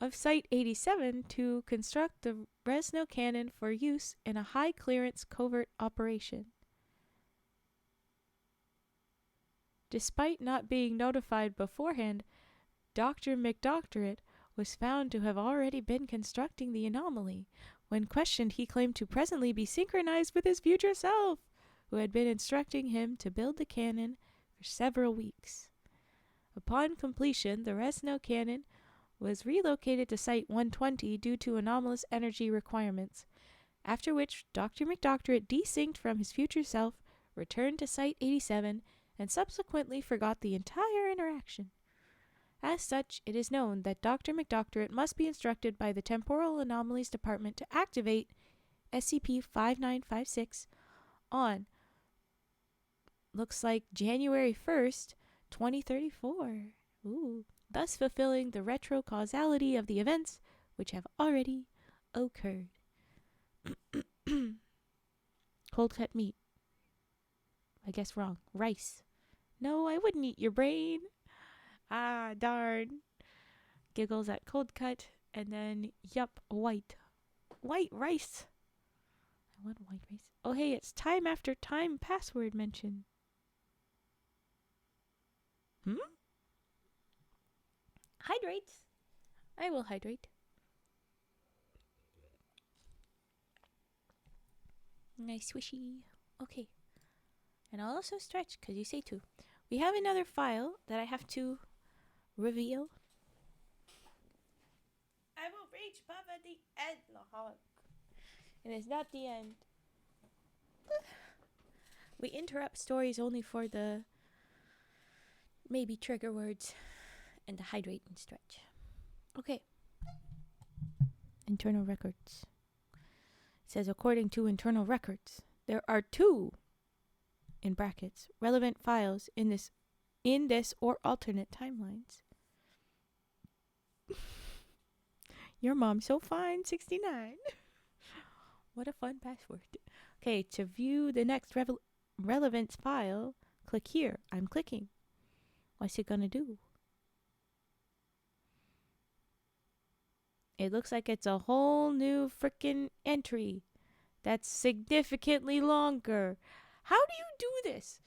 of Site 87 to construct the Resno cannon for use in a high-clearance covert operation. Despite not being notified beforehand, Dr. McDoctorate was found to have already been constructing the anomaly. When questioned, he claimed to presently be synchronized with his future self, who had been instructing him to build the cannon for several weeks. Upon completion, the Resno cannon was relocated to Site 120 due to anomalous energy requirements, after which Dr. McDoctorate desynced from his future self, returned to Site 87, and subsequently forgot the entire interaction. As such, it is known that Dr. McDoctorate must be instructed by the Temporal Anomalies Department to activate SCP-5956 on, looks like January 1st, 2034. Thus fulfilling the retro-causality of the events which have already occurred. Cold cut meat. I guess wrong. Rice. No, I wouldn't eat your brain. Ah, darn. Giggles at cold cut, and then, yup, white rice. I want white rice. Oh, hey, it's time after time password mention. Hydrate. I will hydrate. Nice swishy. Okay. And I'll also stretch, because you say to. We have another file that I have to reveal. I will reach Papa the end, Lahawk. And it's not the end. We interrupt stories only for the maybe trigger words and the hydrate and stretch. Okay. Internal records. It says, according to internal records, there are 2, in brackets, relevant files in this or alternate timelines. Your mom's so fine, 69. What a fun password. Okay, to view the next relevance file, click here. I'm clicking. What's it gonna do? It looks like it's a whole new frickin' entry that's significantly longer. How do you do this?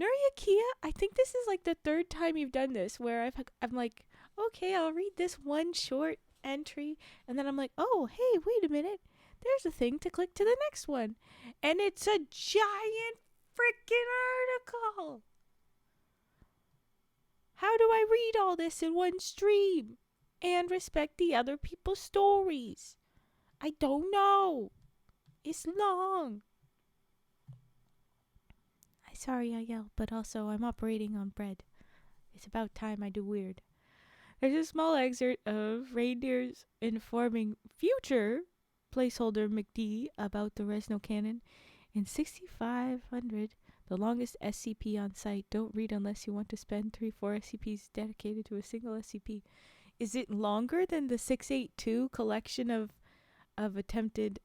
Nuriakea, I think this is like the third time you've done this where I'm like, okay, I'll read this one short entry, and then I'm like, oh, hey, wait a minute. There's a thing to click to the next one. And it's a giant freaking article. How do I read all this in one stream and respect the other people's stories? I don't know. It's long. Sorry I yell, but also I'm operating on bread. It's about time I do weird. There's a small excerpt of reindeers informing future placeholder McD about the Resno cannon. In 6500, the longest SCP on site. Don't read unless you want to spend 3-4 SCPs dedicated to a single SCP. Is it longer than the 682 collection of attempted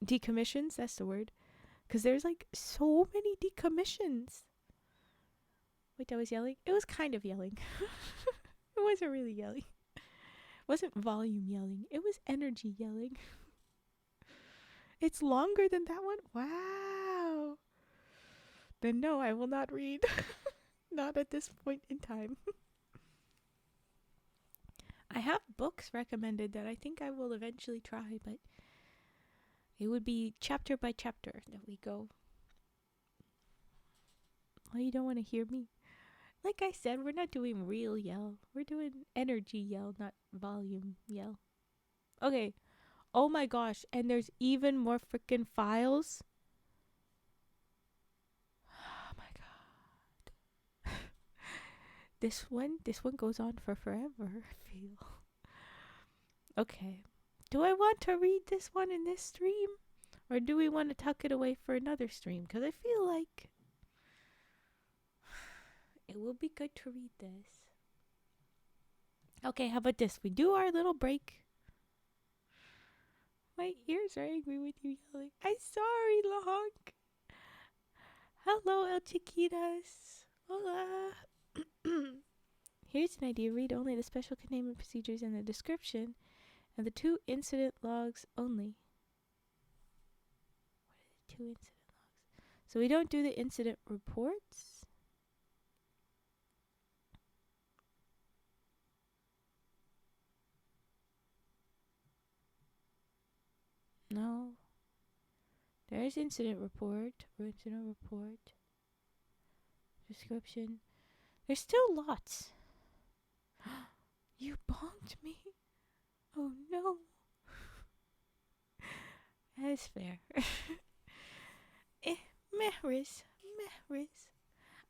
decommissions? That's the word. Because there's like so many decommissions. Wait, I was yelling? It was kind of yelling. It wasn't really yelling. It wasn't volume yelling. It was energy yelling. It's longer than that one? Wow. Then no, I will not read. Not at this point in time. I have books recommended that I think I will eventually try, but it would be chapter by chapter that we go. Oh, you don't want to hear me? Like I said, we're not doing real yell. We're doing energy yell, not volume yell. Okay. Oh my gosh. And there's even more freaking files. Oh my god. This one goes on for forever, I feel. Okay. Do I want to read this one in this stream? Or do we want to tuck it away for another stream? Because I feel like it will be good to read this. Okay, how about this? We do our little break. My ears are angry with you yelling. I'm sorry, Lahonk. Hello, El Chiquitas. Hola. Here's an idea. Read only the special containment procedures in the description and the 2 incident logs only. What are the 2 incident logs? So we don't do the incident reports. No. There's incident report. Description. There's still lots. You bonked me. Oh no. That's fair. Mehris.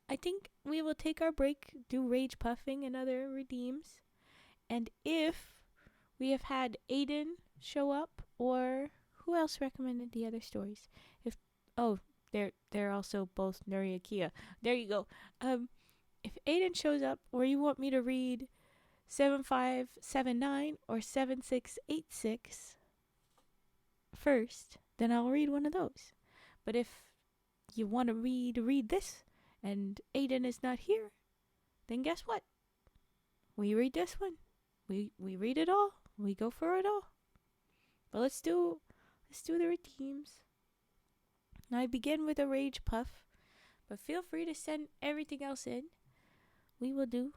I think we will take our break, do rage puffing and other redeems. And if we have had Aiden show up, or who else recommended the other stories? They're also both nuriakea. There you go. If Aiden shows up, or you want me to read 7579 or 7686 first, then I'll read one of those. But if you want to read this, and Aiden is not here, then guess what? We read this one. We read it all. We go for it all. But let's do the redeems. Now I begin with a rage puff, but feel free to send everything else in. We will do.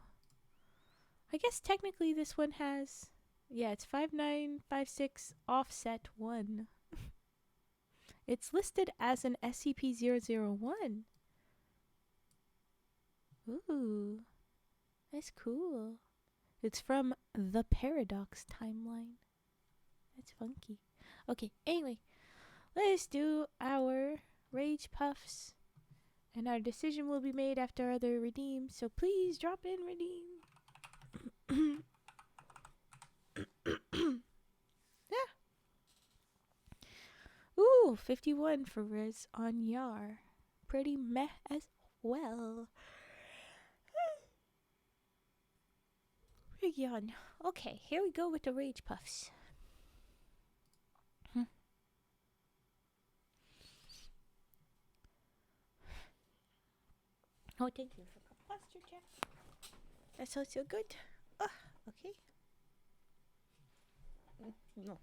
I guess technically this one has, it's 5956 offset 1. It's listed as an SCP-001. Ooh, that's cool. It's from the Paradox timeline. That's funky. Okay, anyway, let's do our rage puffs. And our decision will be made after other redeems, so please drop in redeem. Yeah. Ooh, 51 for Riz on Yar. Pretty meh as well. Yawn. Okay, here we go with the rage puffs. Oh, thank you for the posture check. That sounds so good. Okay? No.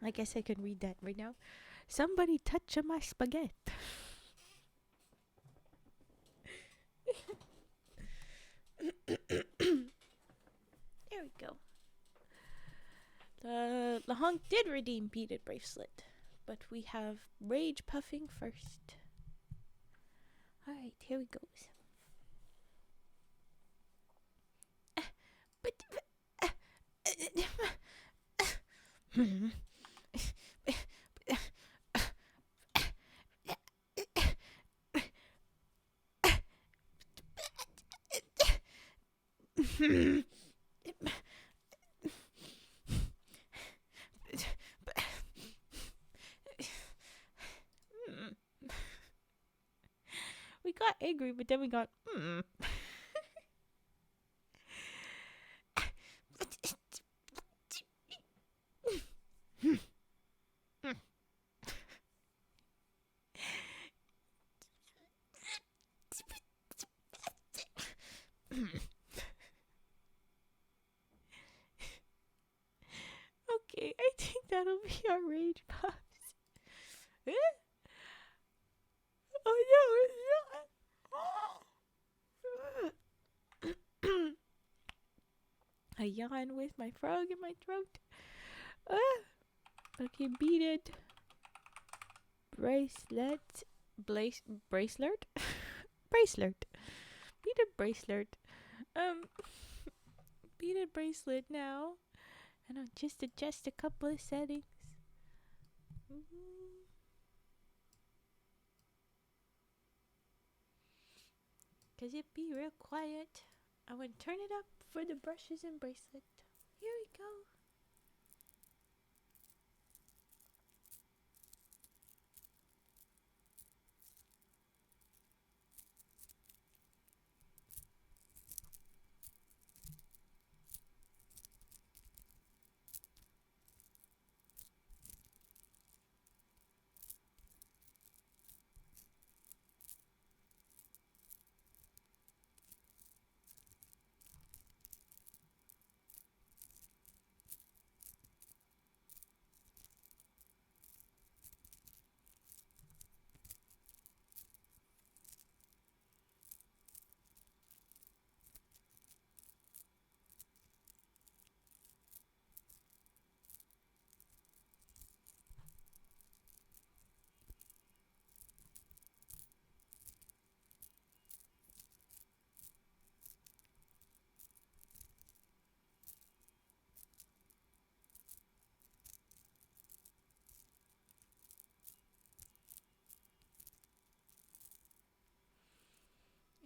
I guess I can read that right now. Somebody touch my spaghetti. There we go. The Lahonk did redeem beaded bracelet, but we have rage puffing first. Alright, here we goes. We got angry, but then we got Okay, I think that'll be our rage puffs. Oh no, it's not. I yawn with my frog in my throat. Okay, beaded bracelet. Bracelet? Bracelet. Beaded bracelet. Beaded bracelet now. And I'll just adjust a couple of settings. Cause it be real quiet. I would turn it up for the brushes and bracelet. Here we go.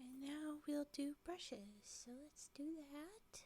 And now we'll do brushes. So let's do that.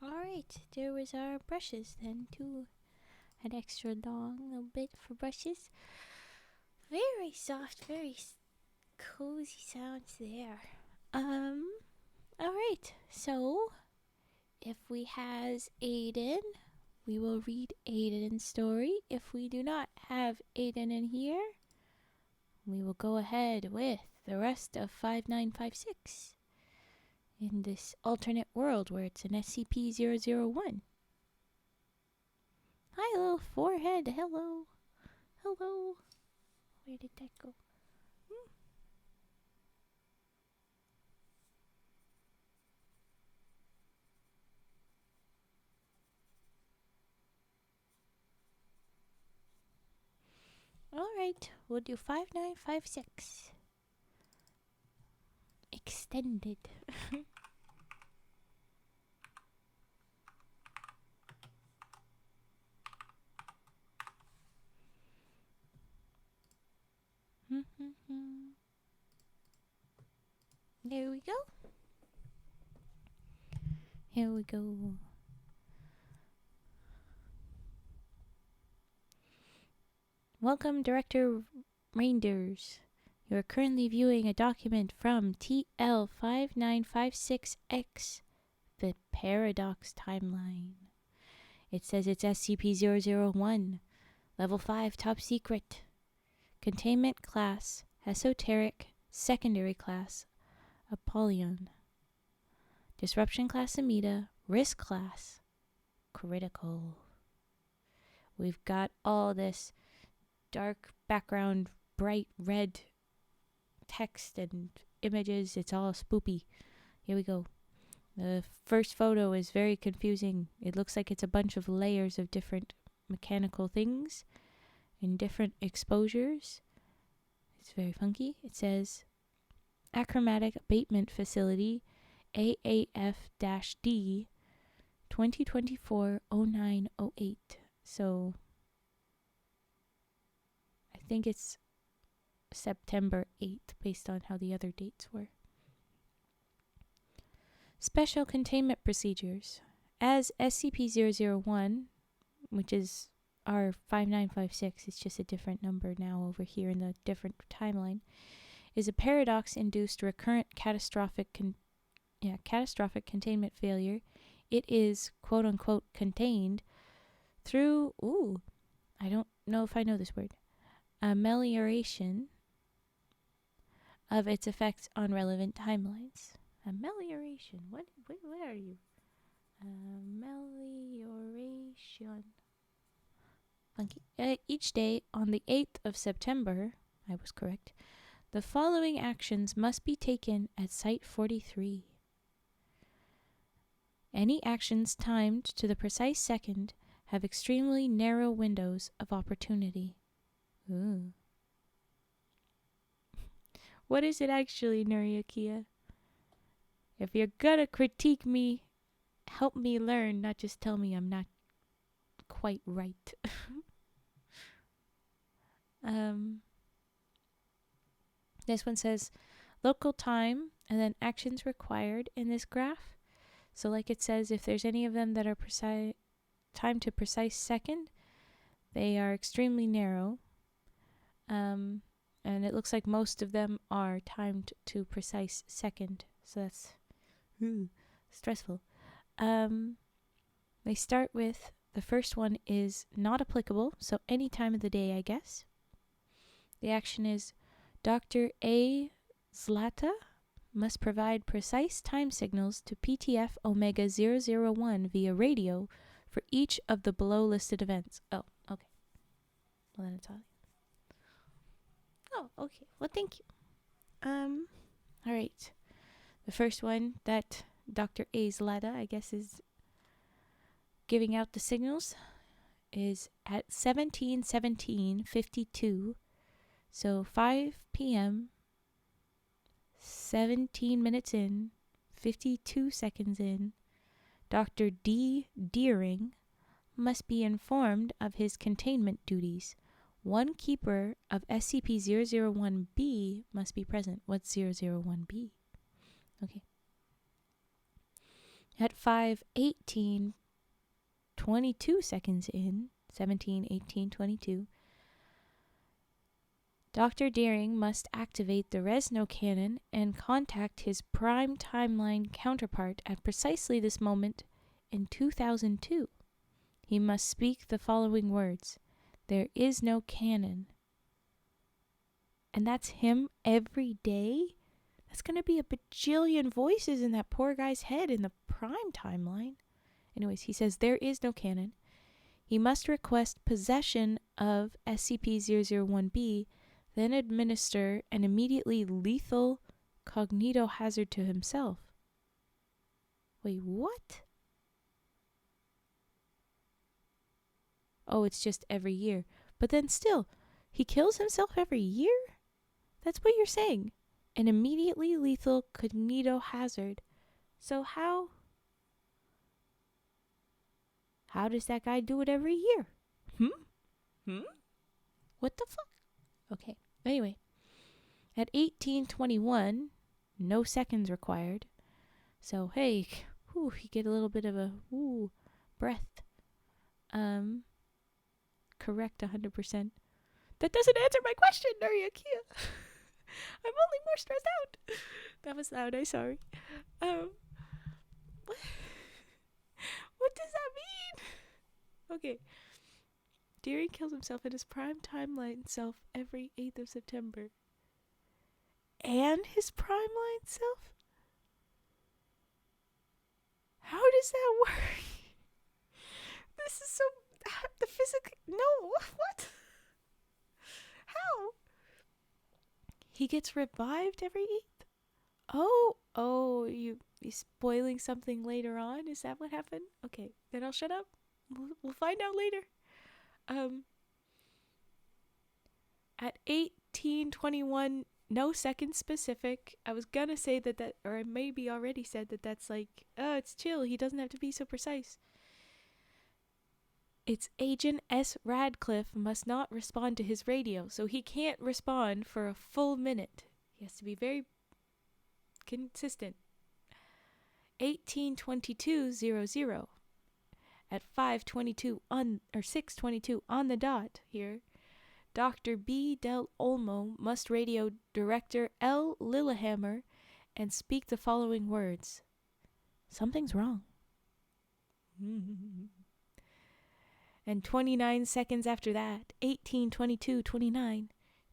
Alright, there was our brushes then, too. An extra long little bit for brushes. Very soft, very cozy sounds there. Alright, so if we has Aiden, we will read Aiden's story. If we do not have Aiden in here, we will go ahead with the rest of 5956 in this alternate world where it's an SCP-001. Hi, little forehead. Hello. Hello. Where did that go? Alright, we'll do 5956. Extended. There we go. Here we go. Welcome, Director Reinders. You are currently viewing a document from TL5956X, the Paradox Timeline. It says it's SCP-001, Level 5, Top Secret. Containment Class, Esoteric, Secondary Class, Apollyon. Disruption Class, Amida. Risk Class, Critical. We've got all this dark background, bright red text and images. It's all spoopy. Here we go. The first photo is very confusing. It looks like it's a bunch of layers of different mechanical things in different exposures. It's very funky. It says Achromatic Abatement Facility, AAF-D, 2024-09-08. So I think it's September 8th based on how the other dates were. Special Containment Procedures. As SCP-001, which is our 5956, it's just a different number now over here in the different timeline, is a paradox-induced recurrent catastrophic containment failure. It is, quote-unquote, contained through, I don't know if I know this word, amelioration of its effects on relevant timelines. Amelioration. What are you? Amelioration. Funky. Each day on the 8th of September, I was correct, the following actions must be taken at Site 43. Any actions timed to the precise second have extremely narrow windows of opportunity. Ooh. What is it actually, nuriakea? If you're gonna critique me, help me learn, not just tell me I'm not quite right. This one says local time and then actions required in this graph. So like it says, if there's any of them that are time to precise second, they are extremely narrow. And it looks like most of them are timed to precise second. So that's stressful. They start with, the first one is not applicable, so any time of the day, I guess. The action is Dr. A. Zlata must provide precise time signals to PTF Omega 001 via radio for each of the below listed events. Oh, okay. Well, then it's all. Oh, okay. Well, thank you. All right. The first one that Dr. A. Zlata, I guess, is giving out the signals is at 17:17:52. So 5 p.m., 17 minutes in, 52 seconds in, Dr. D. Deering must be informed of his containment duties. One keeper of SCP-001-B must be present. What's 001-B? Okay. At 5:18, 22 seconds in, 17, 18, 22, Dr. Deering must activate the Resno cannon and contact his prime timeline counterpart at precisely this moment in 2002. He must speak the following words: "There is no cannon." And that's him every day? That's going to be a bajillion voices in that poor guy's head in the prime timeline. Anyways, he says there is no cannon. He must request possession of SCP-001-B, then administer an immediately lethal cognitohazard to himself. Wait, what? Oh, it's just every year. But then still, he kills himself every year? That's what you're saying. An immediately lethal cognitohazard. So how does that guy do it every year? What the fuck? Okay. Anyway, at 18:21, no seconds required. So hey, you get a little bit of a breath. Correct 100%. That doesn't answer my question, nuriakea. I'm only more stressed out. That was loud. I'm sorry. What does that mean? Okay. Deering kills himself in his prime timeline self every 8th of September. And his prime line self? How does that work? This is so... The physics... No, what? How? He gets revived every 8th? Oh, you spoiling something later on? Is that what happened? Okay, then I'll shut up. We'll find out later. At 18:21, no second specific. I was gonna say that, or I maybe already said that's like, it's chill. He doesn't have to be so precise. It's Agent S. Radcliffe must not respond to his radio, so he can't respond for a full minute. He has to be very consistent. 18:22:00 at 5:22 on or 6:22 on the dot here. Dr. B. Del Olmo must radio Director L. Lillehammer and speak the following words: "Something's wrong." And 29 seconds after that, 18:22:29,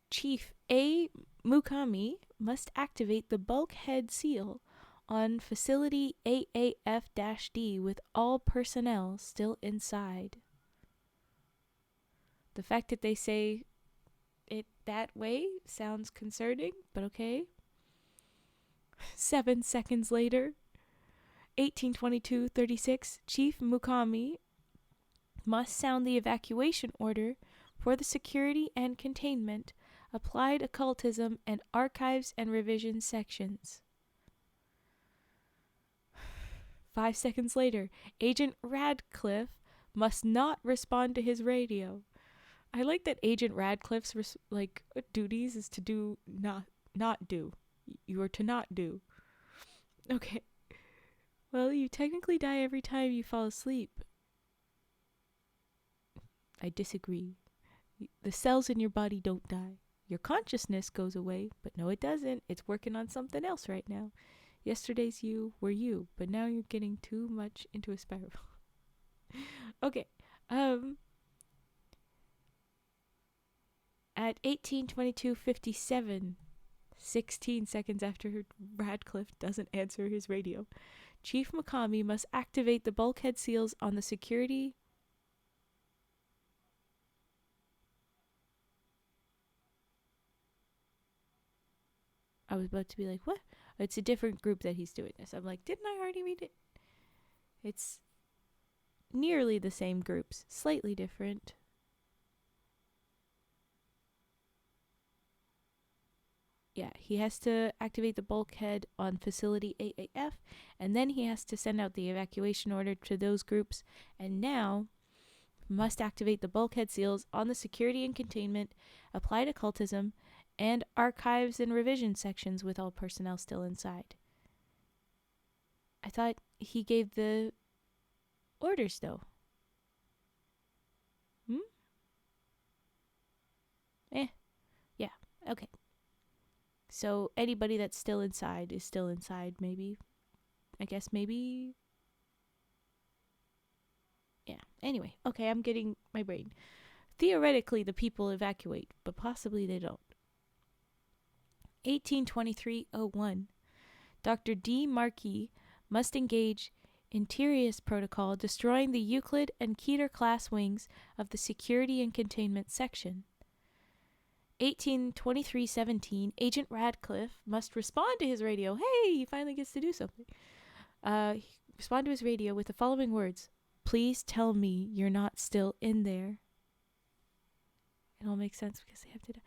Chief A. Mukami must activate the bulkhead seal on Facility AAF-D with all personnel still inside. The fact that they say it that way sounds concerning, but okay. 7 seconds later, 18:22:36, Chief Mukami must sound the evacuation order for the security and containment, applied occultism, and archives and revision sections. 5 seconds later, Agent Radcliffe must not respond to his radio. I like that Agent Radcliffe's duties is to do not do. You are to not do. Okay. Well, you technically die every time you fall asleep. I disagree. The cells in your body don't die. Your consciousness goes away, but no, it doesn't. It's working on something else right now. Yesterday's you were you, but now you're getting too much into a spiral. Okay. At 18:22:57, 16 seconds after Radcliffe doesn't answer his radio, Chief Mukami must activate the bulkhead seals on the security. I was about to be like, what? It's a different group that he's doing this. I'm like, didn't I already read it? It's nearly the same groups, slightly different. Yeah, he has to activate the bulkhead on Facility AAF, and then he has to send out the evacuation order to those groups, and now must activate the bulkhead seals on the security and containment, applied occultism, and archives and revision sections with all personnel still inside. I thought he gave the orders, though. Yeah, okay. So anybody that's still inside is still inside, maybe. I guess maybe. Yeah, anyway. Okay, I'm getting my brain. Theoretically, the people evacuate, but possibly they don't. 1823-01. Dr. D. Markey must engage in Tirias Protocol, destroying the Euclid and Keter class wings of the Security and Containment Section. 1823-17. Agent Radcliffe must respond to his radio. Hey, he finally gets to do something. Respond to his radio with the following words. Please tell me you're not still in there. It all makes sense because they have to die.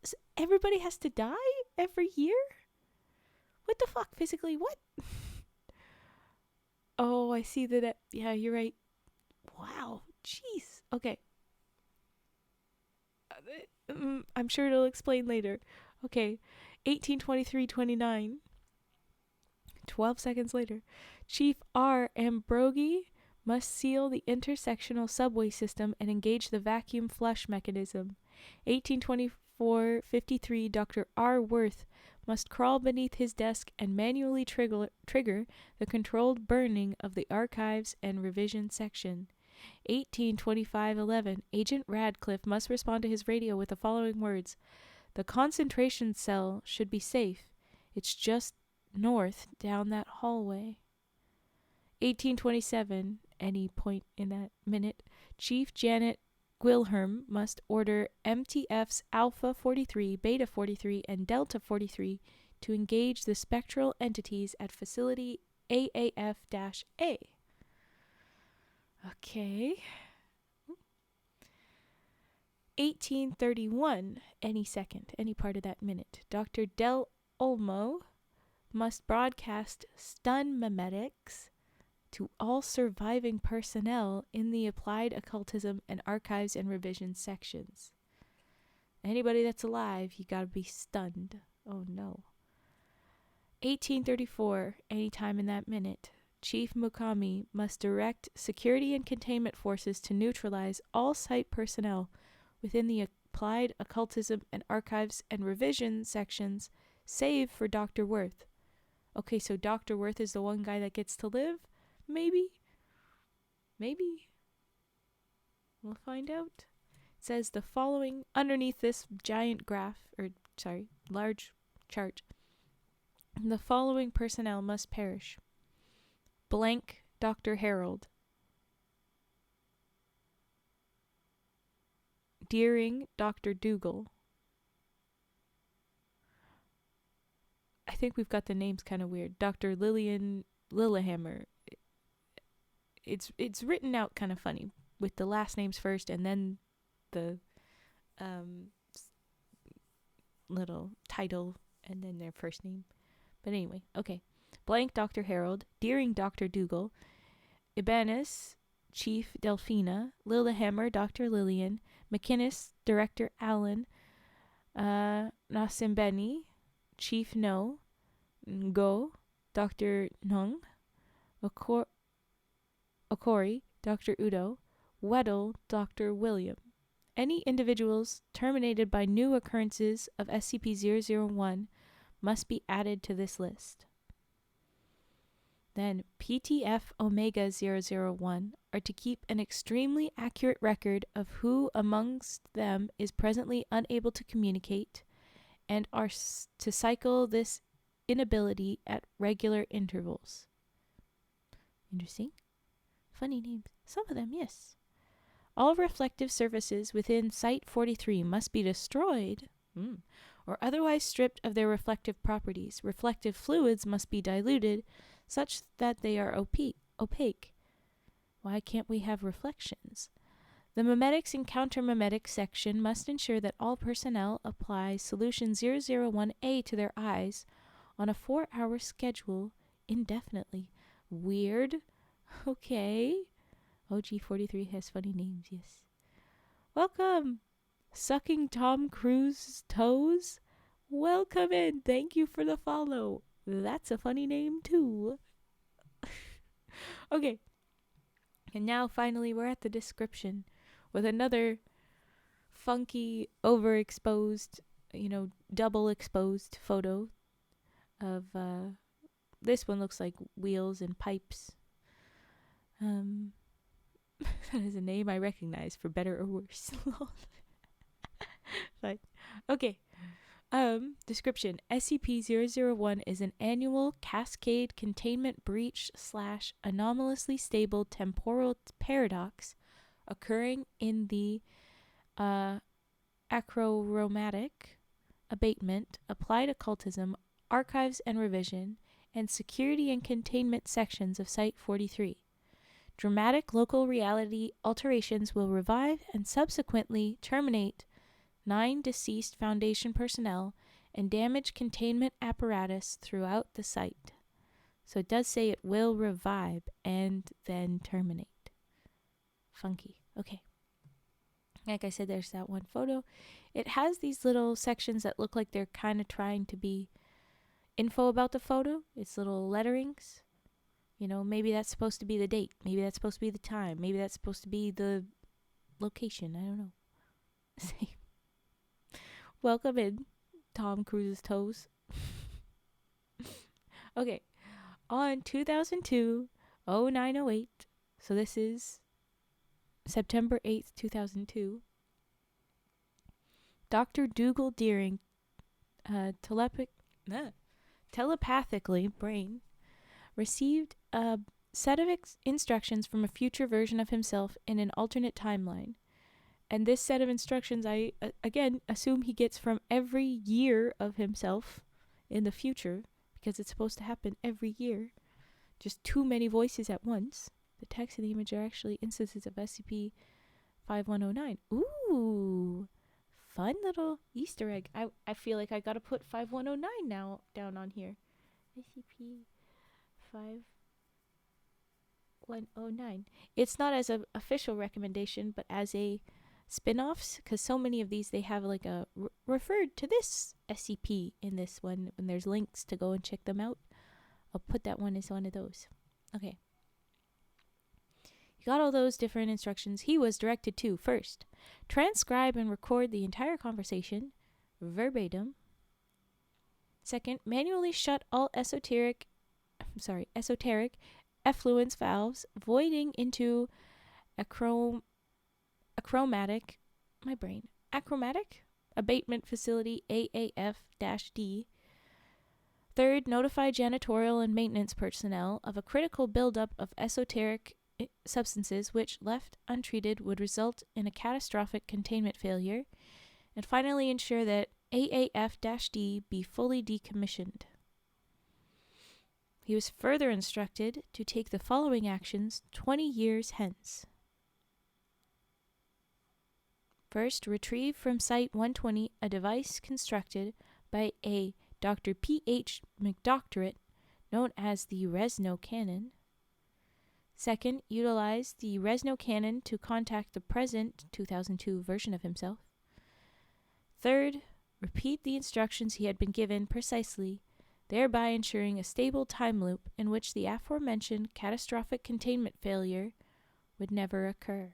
So everybody has to die every year? What the fuck? Physically, what? Oh, I see that. Yeah, you're right. Wow. Jeez. Okay. I'm sure it'll explain later. Okay. 1823-29. 12 seconds later. Chief R. Ambrogi must seal the intersectional subway system and engage the vacuum flush mechanism. 1824-53. Dr. R. Worth must crawl beneath his desk and manually trigger the controlled burning of the archives and revision section. 1825-11. Agent Radcliffe must respond to his radio with the following words. The concentration cell should be safe. It's just north down that hallway. 1827, any point in that minute, Chief Janet Wilhelm must order MTFs Alpha 43, Beta 43, and Delta 43 to engage the spectral entities at facility AAF-A. Okay. 1831, any second, any part of that minute. Dr. Del Olmo must broadcast stun memetics to all surviving personnel in the applied occultism and archives and revision sections. Anybody that's alive, you gotta be stunned. Oh no. 1834, any time in that minute. Chief Mukami must direct security and containment forces to neutralize all site personnel within the applied occultism and archives and revision sections, save for Dr. Worth. Okay, so Dr. Worth is the one guy that gets to live? Maybe? We'll find out. It says the following underneath this large chart. The following personnel must perish. Blank Dr. Harold. Deering Dr. Dougal. I think we've got the names kind of weird. Dr. Lillian Lillehammer. It's written out kind of funny with the last names first and then the little title and then their first name. But anyway, okay. Blank Dr. Harold, Deering Dr. Dougal, Ibanez Chief Delphina, Lillehammer Dr. Lillian, McInnes Director Allen, Nasimbeni Chief No, Ngo Dr. Nung, Okori Dr. Udo, Weddle Dr. William. Any individuals terminated by new occurrences of SCP-001 must be added to this list. Then PTF Omega 001 are to keep an extremely accurate record of who amongst them is presently unable to communicate and are to cycle this inability at regular intervals. Interesting. Funny names. Some of them, yes. All reflective surfaces within Site 43 must be destroyed or otherwise stripped of their reflective properties. Reflective fluids must be diluted such that they are opaque. Why can't we have reflections? The memetics and counter-memetics section must ensure that all personnel apply solution 001A to their eyes on a 4-hour schedule indefinitely. Weird. Okay. OG43 has funny names, yes. Welcome. Sucking Tom Cruise's toes? Welcome in. Thank you for the follow. That's a funny name, too. Okay. And now finally we're at the description with another funky, overexposed, double exposed photo of this one looks like wheels and pipes. That is a name I recognize for better or worse. But okay. Description. SCP-001 is an annual cascade containment breach / anomalously stable temporal paradox occurring in the achromatic abatement, applied occultism, archives and revision, and security and containment sections of Site 43. Dramatic local reality alterations will revive and subsequently terminate 9 deceased Foundation personnel and damage containment apparatus throughout the site. So it does say it will revive and then terminate. Funky. Okay. Like I said, there's that one photo. It has these little sections that look like they're kind of trying to be info about the photo. It's little letterings. Maybe that's supposed to be the date. Maybe that's supposed to be the time. Maybe that's supposed to be the location. I don't know. Welcome in, Tom Cruise's toes. Okay. On 2002-0908, so this is September 8th, 2002, Dr. Dougal Deering, telepathically brain, received a set of instructions from a future version of himself in an alternate timeline. And this set of instructions, I, again, assume he gets from every year of himself in the future, because it's supposed to happen every year. Just too many voices at once. The text and the image are actually instances of SCP-5109. Ooh, fun little Easter egg. I feel like I gotta put 5109 now down on here. SCP-5109. It's not as an official recommendation, but as a spin-offs, because so many of these, they have like a referred to this SCP in this one when there's links to go and check them out. I'll put that one as one of those. Okay. He got all those different instructions. He was directed to, first, transcribe and record the entire conversation verbatim. Second, manually shut all esoteric effluence valves voiding into achromatic abatement facility AAF-D. Third, notify janitorial and maintenance personnel of a critical buildup of esoteric substances which, left untreated, would result in a catastrophic containment failure. And finally, ensure that AAF-D be fully decommissioned. He was further instructed to take the following actions 20 years hence. First, retrieve from Site 120 a device constructed by a Dr. P.H. McDoctorate known as the Resno Cannon. Second, utilize the Resno Cannon to contact the present 2002 version of himself. Third, repeat the instructions he had been given precisely, thereby ensuring a stable time loop in which the aforementioned catastrophic containment failure would never occur.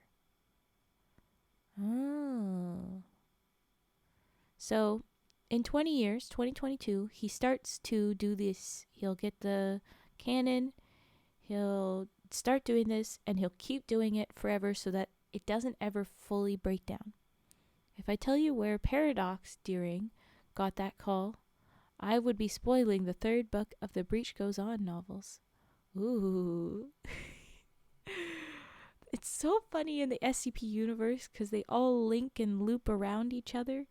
Oh. So, in 20 years, 2022, he starts to do this. He'll get the cannon, he'll start doing this, and he'll keep doing it forever so that it doesn't ever fully break down. If I tell you where Paradox Deering got that call, I would be spoiling the 3rd book of the Breach Goes On novels. Ooh. It's so funny in the SCP universe because they all link and loop around each other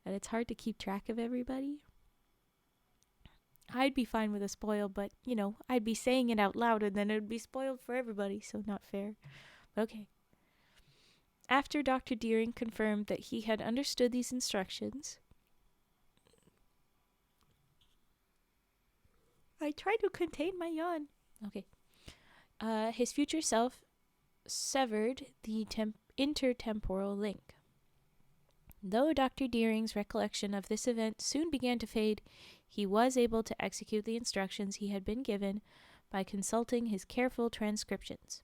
that it's hard to keep track of everybody. I'd be fine with a spoil, but, I'd be saying it out loud and then it would be spoiled for everybody, so not fair. Okay. After Dr. Deering confirmed that he had understood these instructions, I tried to contain my yawn. Okay. His future self severed the intertemporal link. Though Dr. Deering's recollection of this event soon began to fade, he was able to execute the instructions he had been given by consulting his careful transcriptions.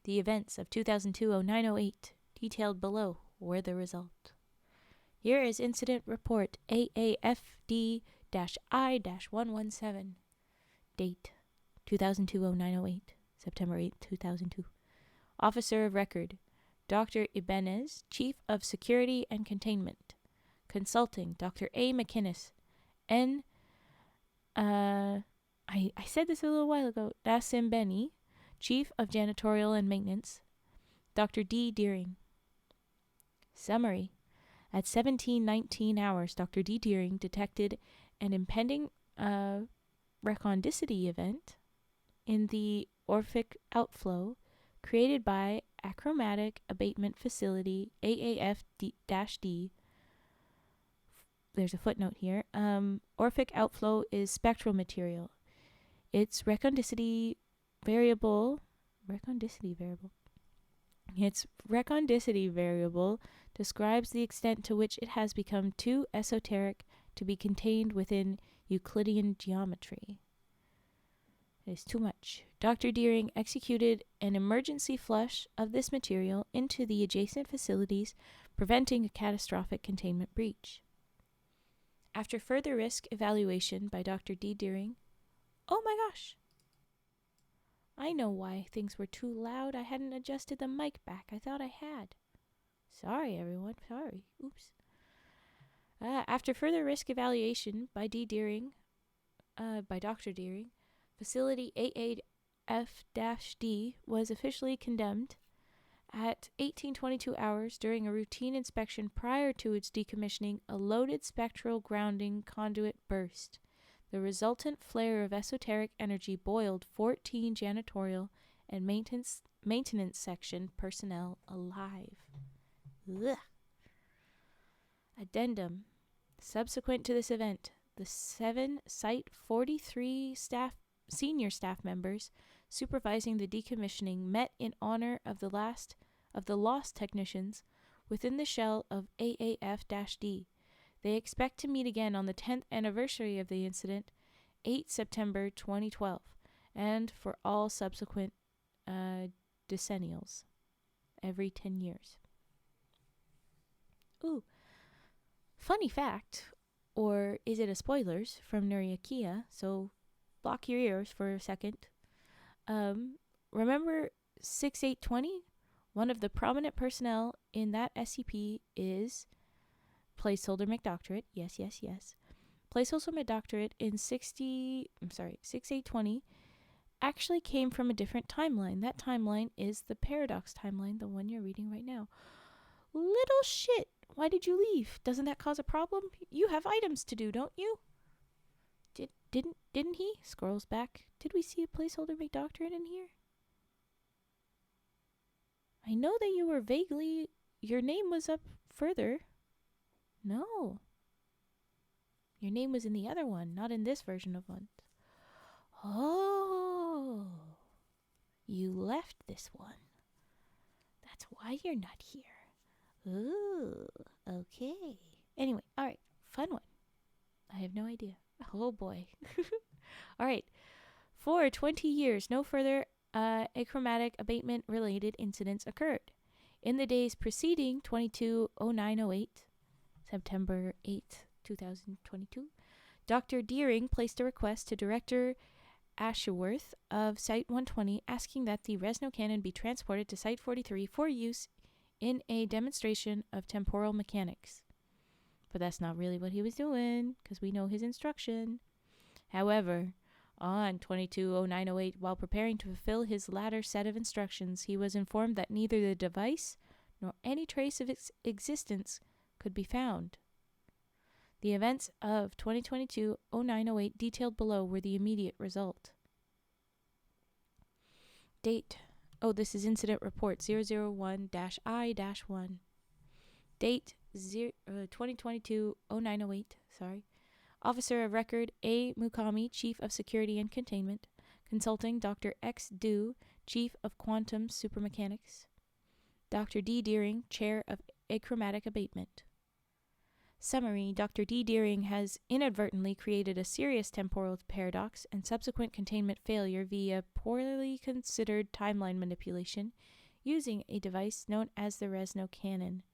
The events of 2002-0908, detailed below, were the result. Here is Incident Report AAFD-I-117. Date 2002-0908, September 8, 2002. Officer of Record, Dr. Ibanez, Chief of Security and Containment. Consulting, Dr. A. McInnes. I said this a little while ago. Dasimbeni, Chief of Janitorial and Maintenance. Dr. D. Deering. Summary. At 17:19 hours, Dr. D. Deering detected an impending recondicity event in the Orphic outflow created by Achromatic Abatement Facility AAF-D. There's a footnote here. Orphic outflow is spectral material. Its recondicity variable describes the extent to which it has become too esoteric to be contained within Euclidean geometry. It is too much. Dr. Deering executed an emergency flush of this material into the adjacent facilities, preventing a catastrophic containment breach. After further risk evaluation by Dr. D. Deering, oh my gosh! I know why things were too loud. I hadn't adjusted the mic back. I thought I had. Sorry, everyone. Sorry. Oops. After further risk evaluation by Dr. Deering, Facility AAF-D was officially condemned. At 18:22 hours, during a routine inspection prior to its decommissioning, a loaded spectral grounding conduit burst. The resultant flare of esoteric energy boiled 14 janitorial and maintenance section personnel alive. Ugh. Addendum. Subsequent to this event, the 7 Site 43 senior staff members supervising the decommissioning met in honor of the lost technicians within the shell of AAF-D. They expect to meet again on the 10th anniversary of the incident, 8 September 2012, and for all subsequent decennials, every 10 years. Ooh. Funny fact, or is it a spoilers, from nuriakea, so block your ears for a second. Remember 6820? One of the prominent personnel in that SCP is Placeholder McDoctorate. Yes. Placeholder McDoctorate in 6820 actually came from a different timeline. That timeline is the Paradox timeline, the one you're reading right now. Little shit. Why did you leave? Doesn't that cause a problem? You have items to do, don't you? Didn't he? Scrolls back. Did we see a Placeholder McDoctorate in here? I know that you were vaguely... Your name was up further. No. Your name was in the other one, not in this version of one. Oh. You left this one. That's why you're not here. Ooh. Okay. Anyway, alright. Fun one. I have no idea. Oh boy. Alright. For 20 years, no further achromatic abatement related incidents occurred. In the days preceding 22-0908, September 8, 2022, Dr. Deering placed a request to Director Asheworth of Site 120 asking that the Resno cannon be transported to Site 43 for use in a demonstration of temporal mechanics. But that's not really what he was doing, because we know his instruction. However, on 22-0908, while preparing to fulfill his latter set of instructions, he was informed that neither the device nor any trace of its existence could be found. The events of 2022-0908 detailed below were the immediate result. Date. Oh, this is Incident Report 001-I-1. Date 2022-0908. Sorry. Officer of Record A. Mukami, Chief of Security and Containment. Consulting Dr. X. Du, Chief of Quantum Supermechanics. Dr. D. Deering, Chair of Achromatic Abatement. Summary: Dr. D. Deering has inadvertently created a serious temporal paradox and subsequent containment failure via poorly considered timeline manipulation using a device known as the Resno cannon.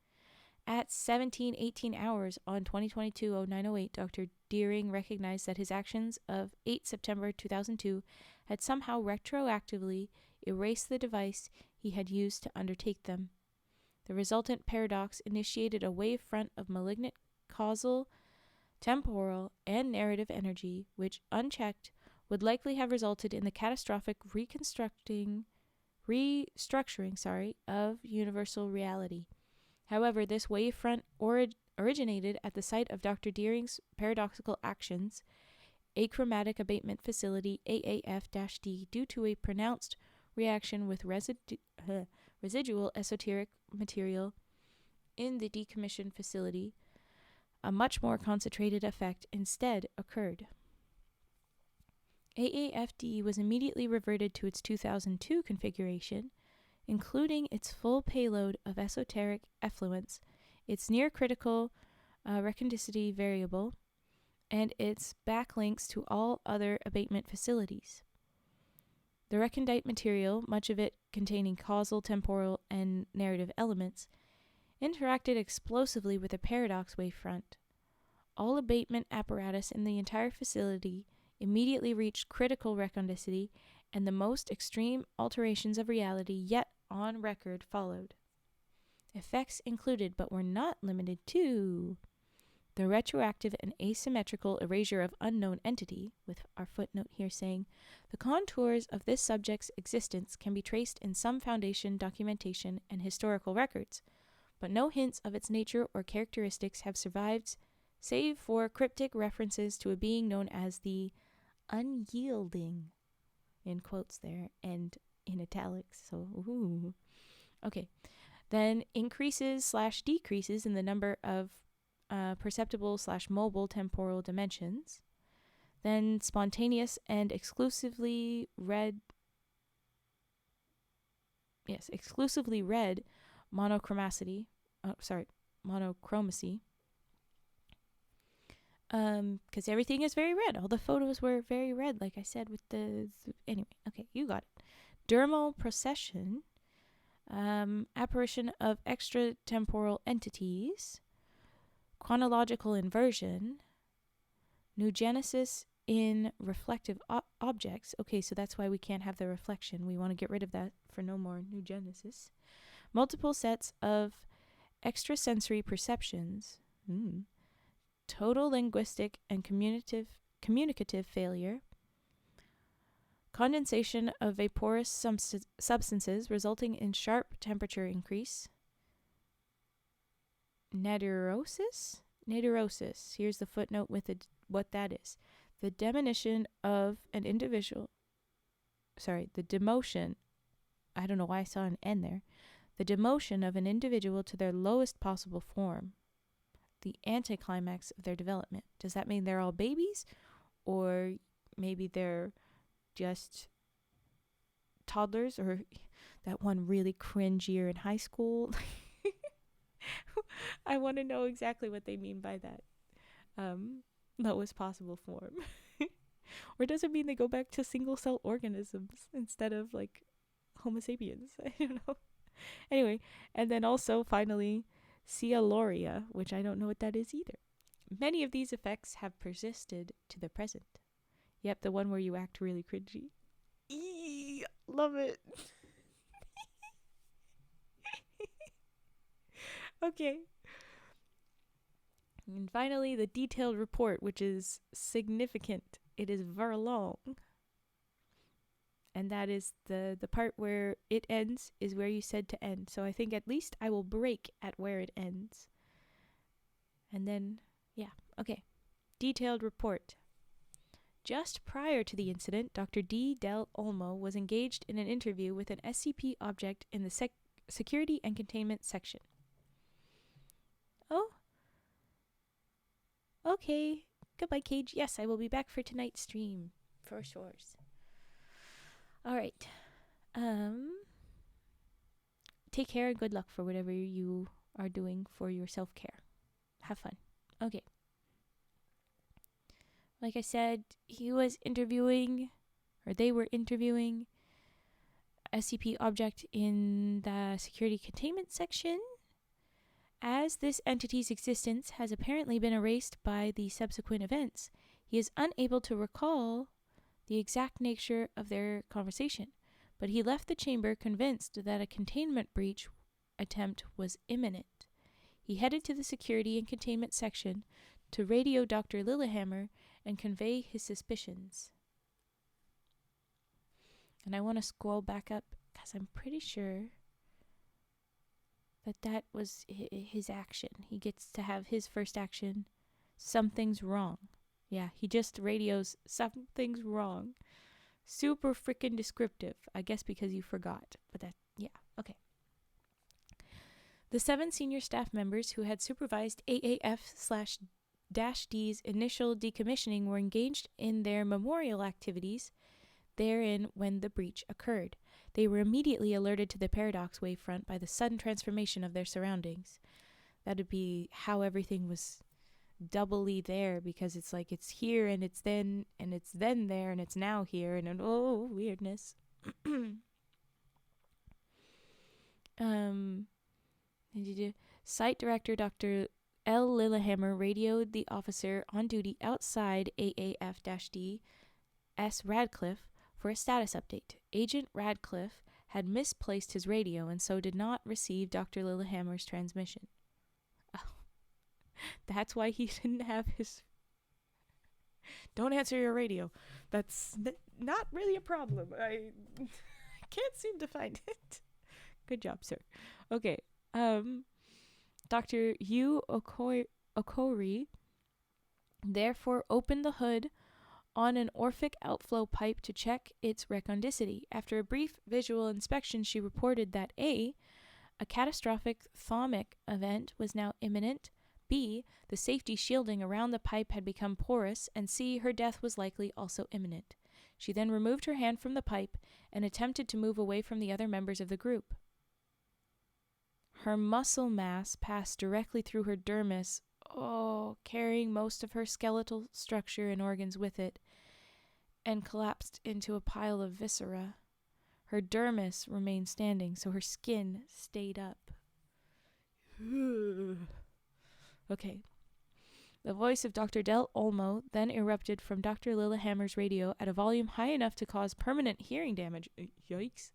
At 17:18 hours on 2022-0908, Dr. Deering recognized that his actions of 8 September 2002 had somehow retroactively erased the device he had used to undertake them. The resultant paradox initiated a wavefront of malignant causal, temporal, and narrative energy, which, unchecked, would likely have resulted in the catastrophic restructuring of universal reality. However, this wavefront originated at the site of Dr. Deering's paradoxical actions, achromatic abatement facility AAF-D, due to a pronounced reaction with residual esoteric material in the decommissioned facility. A much more concentrated effect instead occurred. AAF-D was immediately reverted to its 2002 configuration, including its full payload of esoteric effluence, its near-critical recondicity variable, and its backlinks to all other abatement facilities. The recondite material, much of it containing causal, temporal, and narrative elements, interacted explosively with the paradox wavefront. All abatement apparatus in the entire facility immediately reached critical recondicity, and the most extreme alterations of reality yet on record followed. Effects included, but were not limited to, the retroactive and asymmetrical erasure of unknown entity, with our footnote here saying, the contours of this subject's existence can be traced in some foundation documentation and historical records, but no hints of its nature or characteristics have survived, save for cryptic references to a being known as the unyielding, in quotes there, and in italics, so, ooh. Okay. Then increases/decreases in the number of perceptible/mobile temporal dimensions. Then spontaneous and exclusively red monochromacy. Because everything is very red. All the photos were very red, like I said, with anyway, okay, you got it. Dermal procession, apparition of extratemporal entities, chronological inversion, nugenesis in reflective objects. Okay, so that's why we can't have the reflection. We want to get rid of that for no more nugenesis. Multiple sets of extrasensory perceptions. Total linguistic and communicative failure. Condensation of vaporous substances resulting in sharp temperature increase. Nadurosis? Here's the footnote with what that is. The demotion of an individual. The demotion. I don't know why I saw an N there. The demotion of an individual to their lowest possible form. The anticlimax of their development. Does that mean they're all babies? Or maybe they're just toddlers? Or that one really cringe year in high school? I want to know exactly what they mean by that. Lowest possible form. Or does it mean they go back to single-cell organisms instead of, like, Homo sapiens? I don't know. Anyway, and then also, finally, Cialoria, which I don't know what that is either. Many of these effects have persisted to the present. Yep, the one where you act really cringy. Eee, love it. Okay. And finally, the detailed report, which is significant. It is very long. And that is the part where it ends is where you said to end. So I think at least I will break at where it ends. And then, yeah, okay. Detailed report. Just prior to the incident, Dr. D. Del Olmo was engaged in an interview with an SCP object in the security and containment section. Oh? Okay. Goodbye, Cage. Yes, I will be back for tonight's stream. For sure. Alright. Take care and good luck for whatever you are doing for your self-care. Have fun. Okay. Like I said, they were interviewing SCP object in the security containment section. As this entity's existence has apparently been erased by the subsequent events, he is unable to recall the exact nature of their conversation, but he left the chamber convinced that a containment breach attempt was imminent. He headed to the security and containment section to radio Dr. Lillehammer and convey his suspicions. And I want to scroll back up because I'm pretty sure that was his action. He gets to have his first action. Something's wrong. Yeah, he just radios something's wrong. Super freaking descriptive. I guess because you forgot. But okay. The 7 senior staff members who had supervised AAF/-D's initial decommissioning were engaged in their memorial activities therein when the breach occurred. They were immediately alerted to the paradox wavefront by the sudden transformation of their surroundings. That'd be how everything was doubly there, because it's like it's here and it's then there and it's now here and weirdness. Site director Dr. L. Lillehammer radioed the officer on duty outside AAF-D, S. Radcliffe, for a status update. Agent Radcliffe had misplaced his radio and so did not receive Dr. Lillehammer's transmission. Oh, that's why he didn't have his... Don't answer your radio. That's not really a problem. I can't seem to find it. Good job, sir. Okay. Dr. Yu Okori therefore opened the hood on an Orphic outflow pipe to check its recondicity. After a brief visual inspection, she reported that A, a catastrophic thermic event was now imminent, B, the safety shielding around the pipe had become porous, and C, her death was likely also imminent. She then removed her hand from the pipe and attempted to move away from the other members of the group. Her muscle mass passed directly through her dermis, carrying most of her skeletal structure and organs with it, and collapsed into a pile of viscera. Her dermis remained standing, so her skin stayed up. Okay. The voice of Dr. Del Olmo then erupted from Dr. Lillehammer's radio at a volume high enough to cause permanent hearing damage. Yikes.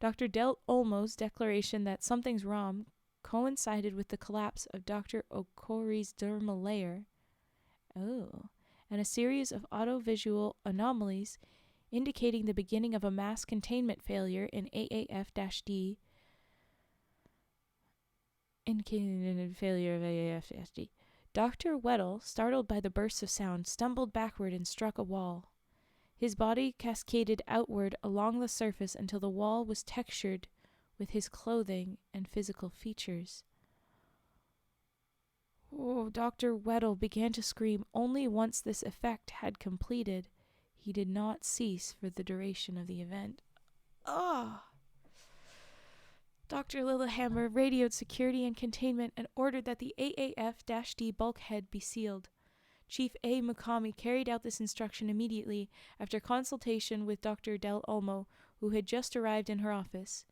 Dr. Del Olmo's declaration that something's wrong coincided with the collapse of Dr. Okori's dermal layer. And a series of autovisual anomalies indicating the beginning of a mass containment failure in AAF-D. Dr. Weddle, startled by the bursts of sound, stumbled backward and struck a wall. His body cascaded outward along the surface until the wall was textured with his clothing and physical features. Dr. Weddle began to scream only once this effect had completed. He did not cease for the duration of the event. Dr. Lillehammer radioed security and containment and ordered that the AAF-D bulkhead be sealed. Chief A. Mukami carried out this instruction immediately after consultation with Dr. Del Olmo, who had just arrived in her office.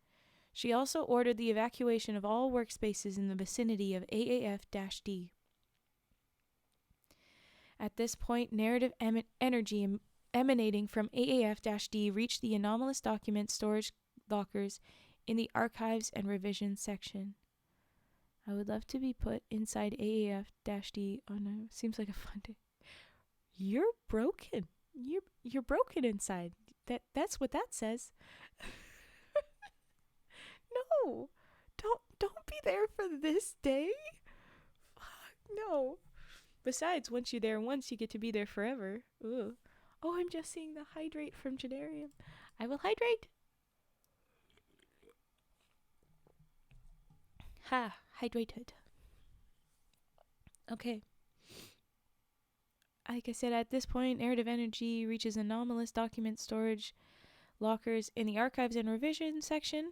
She also ordered the evacuation of all workspaces in the vicinity of AAF-D. At this point, narrative energy emanating from AAF-D reached the anomalous document storage lockers in the archives and revision section. I would love to be put inside AAF-D. Oh no, seems like a fun day. You're broken. You're broken inside. That's what that says. No. Don't be there for this day. Fuck no. Besides, once you're there once, you get to be there forever. Ugh. Oh, I'm just seeing the hydrate from Generium. I will hydrate. Hydrated. Okay. Like I said, at this point, narrative energy reaches anomalous document storage lockers in the archives and revision section.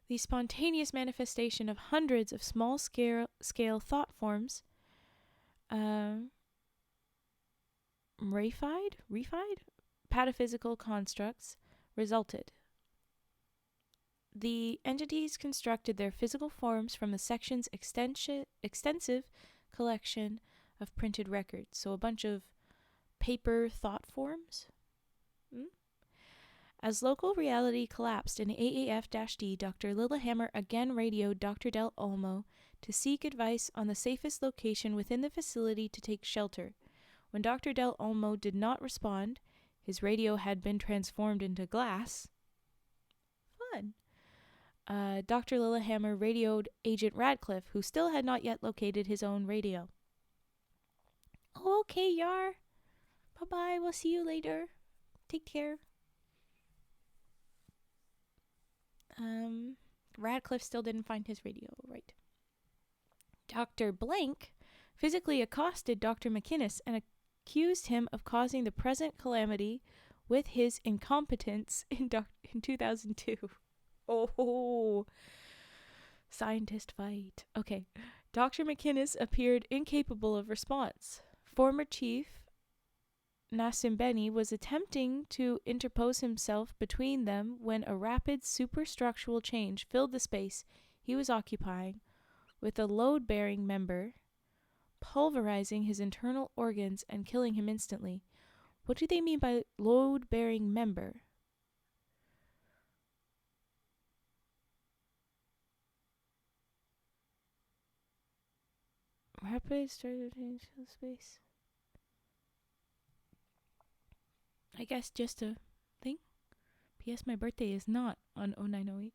the spontaneous manifestation of hundreds of small-scale thought forms, reified pataphysical constructs resulted. The entities constructed their physical forms from the section's extensive collection of printed records. So a bunch of paper thought forms. As local reality collapsed in AAF-D, Dr. Lillehammer again radioed Dr. Del Olmo to seek advice on the safest location within the facility to take shelter. When Dr. Del Olmo did not respond, his radio had been transformed into glass. Fun. Dr. Lillehammer radioed Agent Radcliffe, who still had not yet located his own radio. Oh, okay, Yar. Bye-bye. We'll see you later. Take care. Radcliffe still didn't find his radio, right? Dr. Blank physically accosted Dr. McInnes and accused him of causing the present calamity with his incompetence in 2002. Oh, scientist fight. Okay. Dr. McInnes appeared incapable of response. Former Chief Nasimbeni was attempting to interpose himself between them when a rapid superstructural change filled the space he was occupying, with a load-bearing member pulverizing his internal organs and killing him instantly. What do they mean by load-bearing member? Rapid started change to space. I guess just a thing. P.S. My birthday is not on 0908.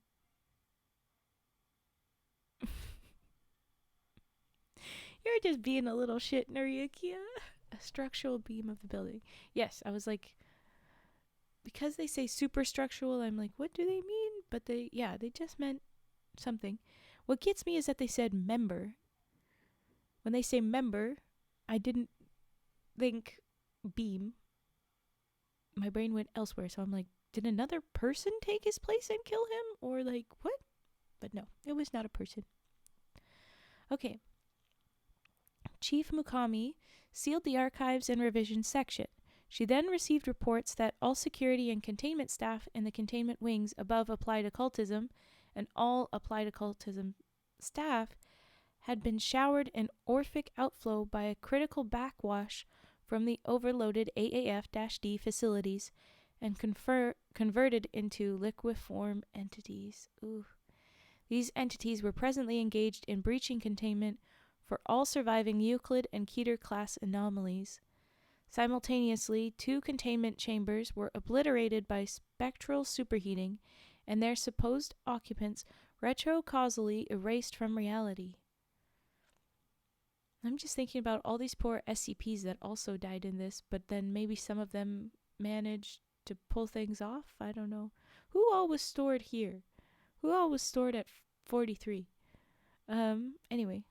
You're just being a little shit, nuriakea. A structural beam of the building. Yes, I was like, because they say superstructural, I'm like, what do they mean? But they just meant something. What gets me is that they said member. When they say member, I didn't think beam. My brain went elsewhere, so I'm like, did another person take his place and kill him? Or like, what? But no, it was not a person. Okay. Chief Mukami sealed the archives and revisions section. She then received reports that all security and containment staff in the containment wings above Applied Occultism and all Applied Occultism staff had been showered in orphic outflow by a critical backwash from the overloaded AAF-D facilities and converted into liqueform entities. Ooh. These entities were presently engaged in breaching containment for all surviving Euclid and Keter-class anomalies. Simultaneously, 2 containment chambers were obliterated by spectral superheating, and their supposed occupants retrocausally erased from reality. I'm just thinking about all these poor SCPs that also died in this, but then maybe some of them managed to pull things off? I don't know. Who all was stored here? Who all was stored at 43? Anyway.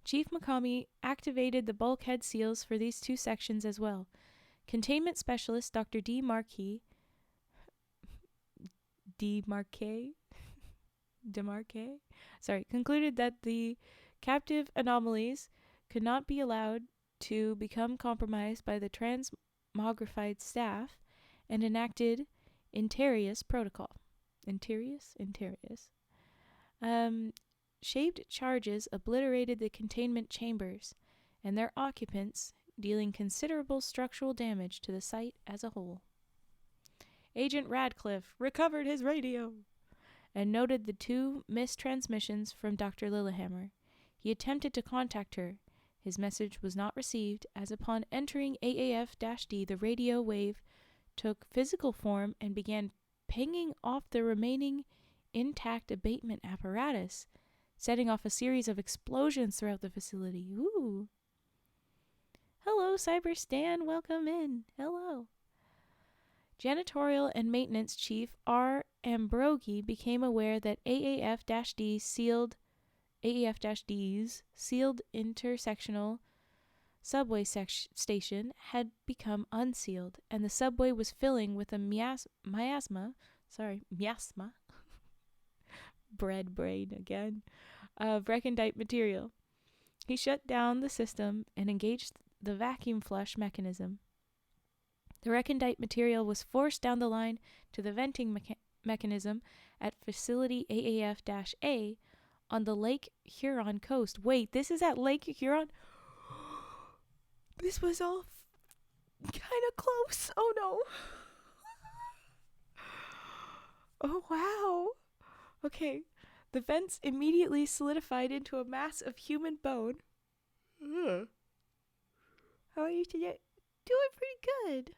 Chief Mukami activated the bulkhead seals for these 2 sections as well. Containment specialist Dr. Demarque concluded that the captive anomalies could not be allowed to become compromised by the transmogrified staff and enacted Interius protocol. Interius? Shaped charges obliterated the containment chambers and their occupants, dealing considerable structural damage to the site as a whole. Agent Radcliffe recovered his radio and noted the 2 missed transmissions from Dr. Lillehammer. He attempted to contact her. His message was not received, as upon entering AAF-D, the radio wave took physical form and began pinging off the remaining intact abatement apparatus, setting off a series of explosions throughout the facility. Ooh. Hello, Cyber Stan. Welcome in. Hello. Janitorial and Maintenance Chief R. Ambrogi became aware that AAF-D's sealed intersectional subway station had become unsealed, and the subway was filling with a miasma bread brain again, of recondite material. He shut down the system and engaged the vacuum flush mechanism. The recondite material was forced down the line to the venting mechanism at facility AAF-A on the Lake Huron coast. Wait, this is at Lake Huron? This was all kind of close. Oh no. Oh wow. Okay. The vents immediately solidified into a mass of human bone. How are you today? Doing pretty good.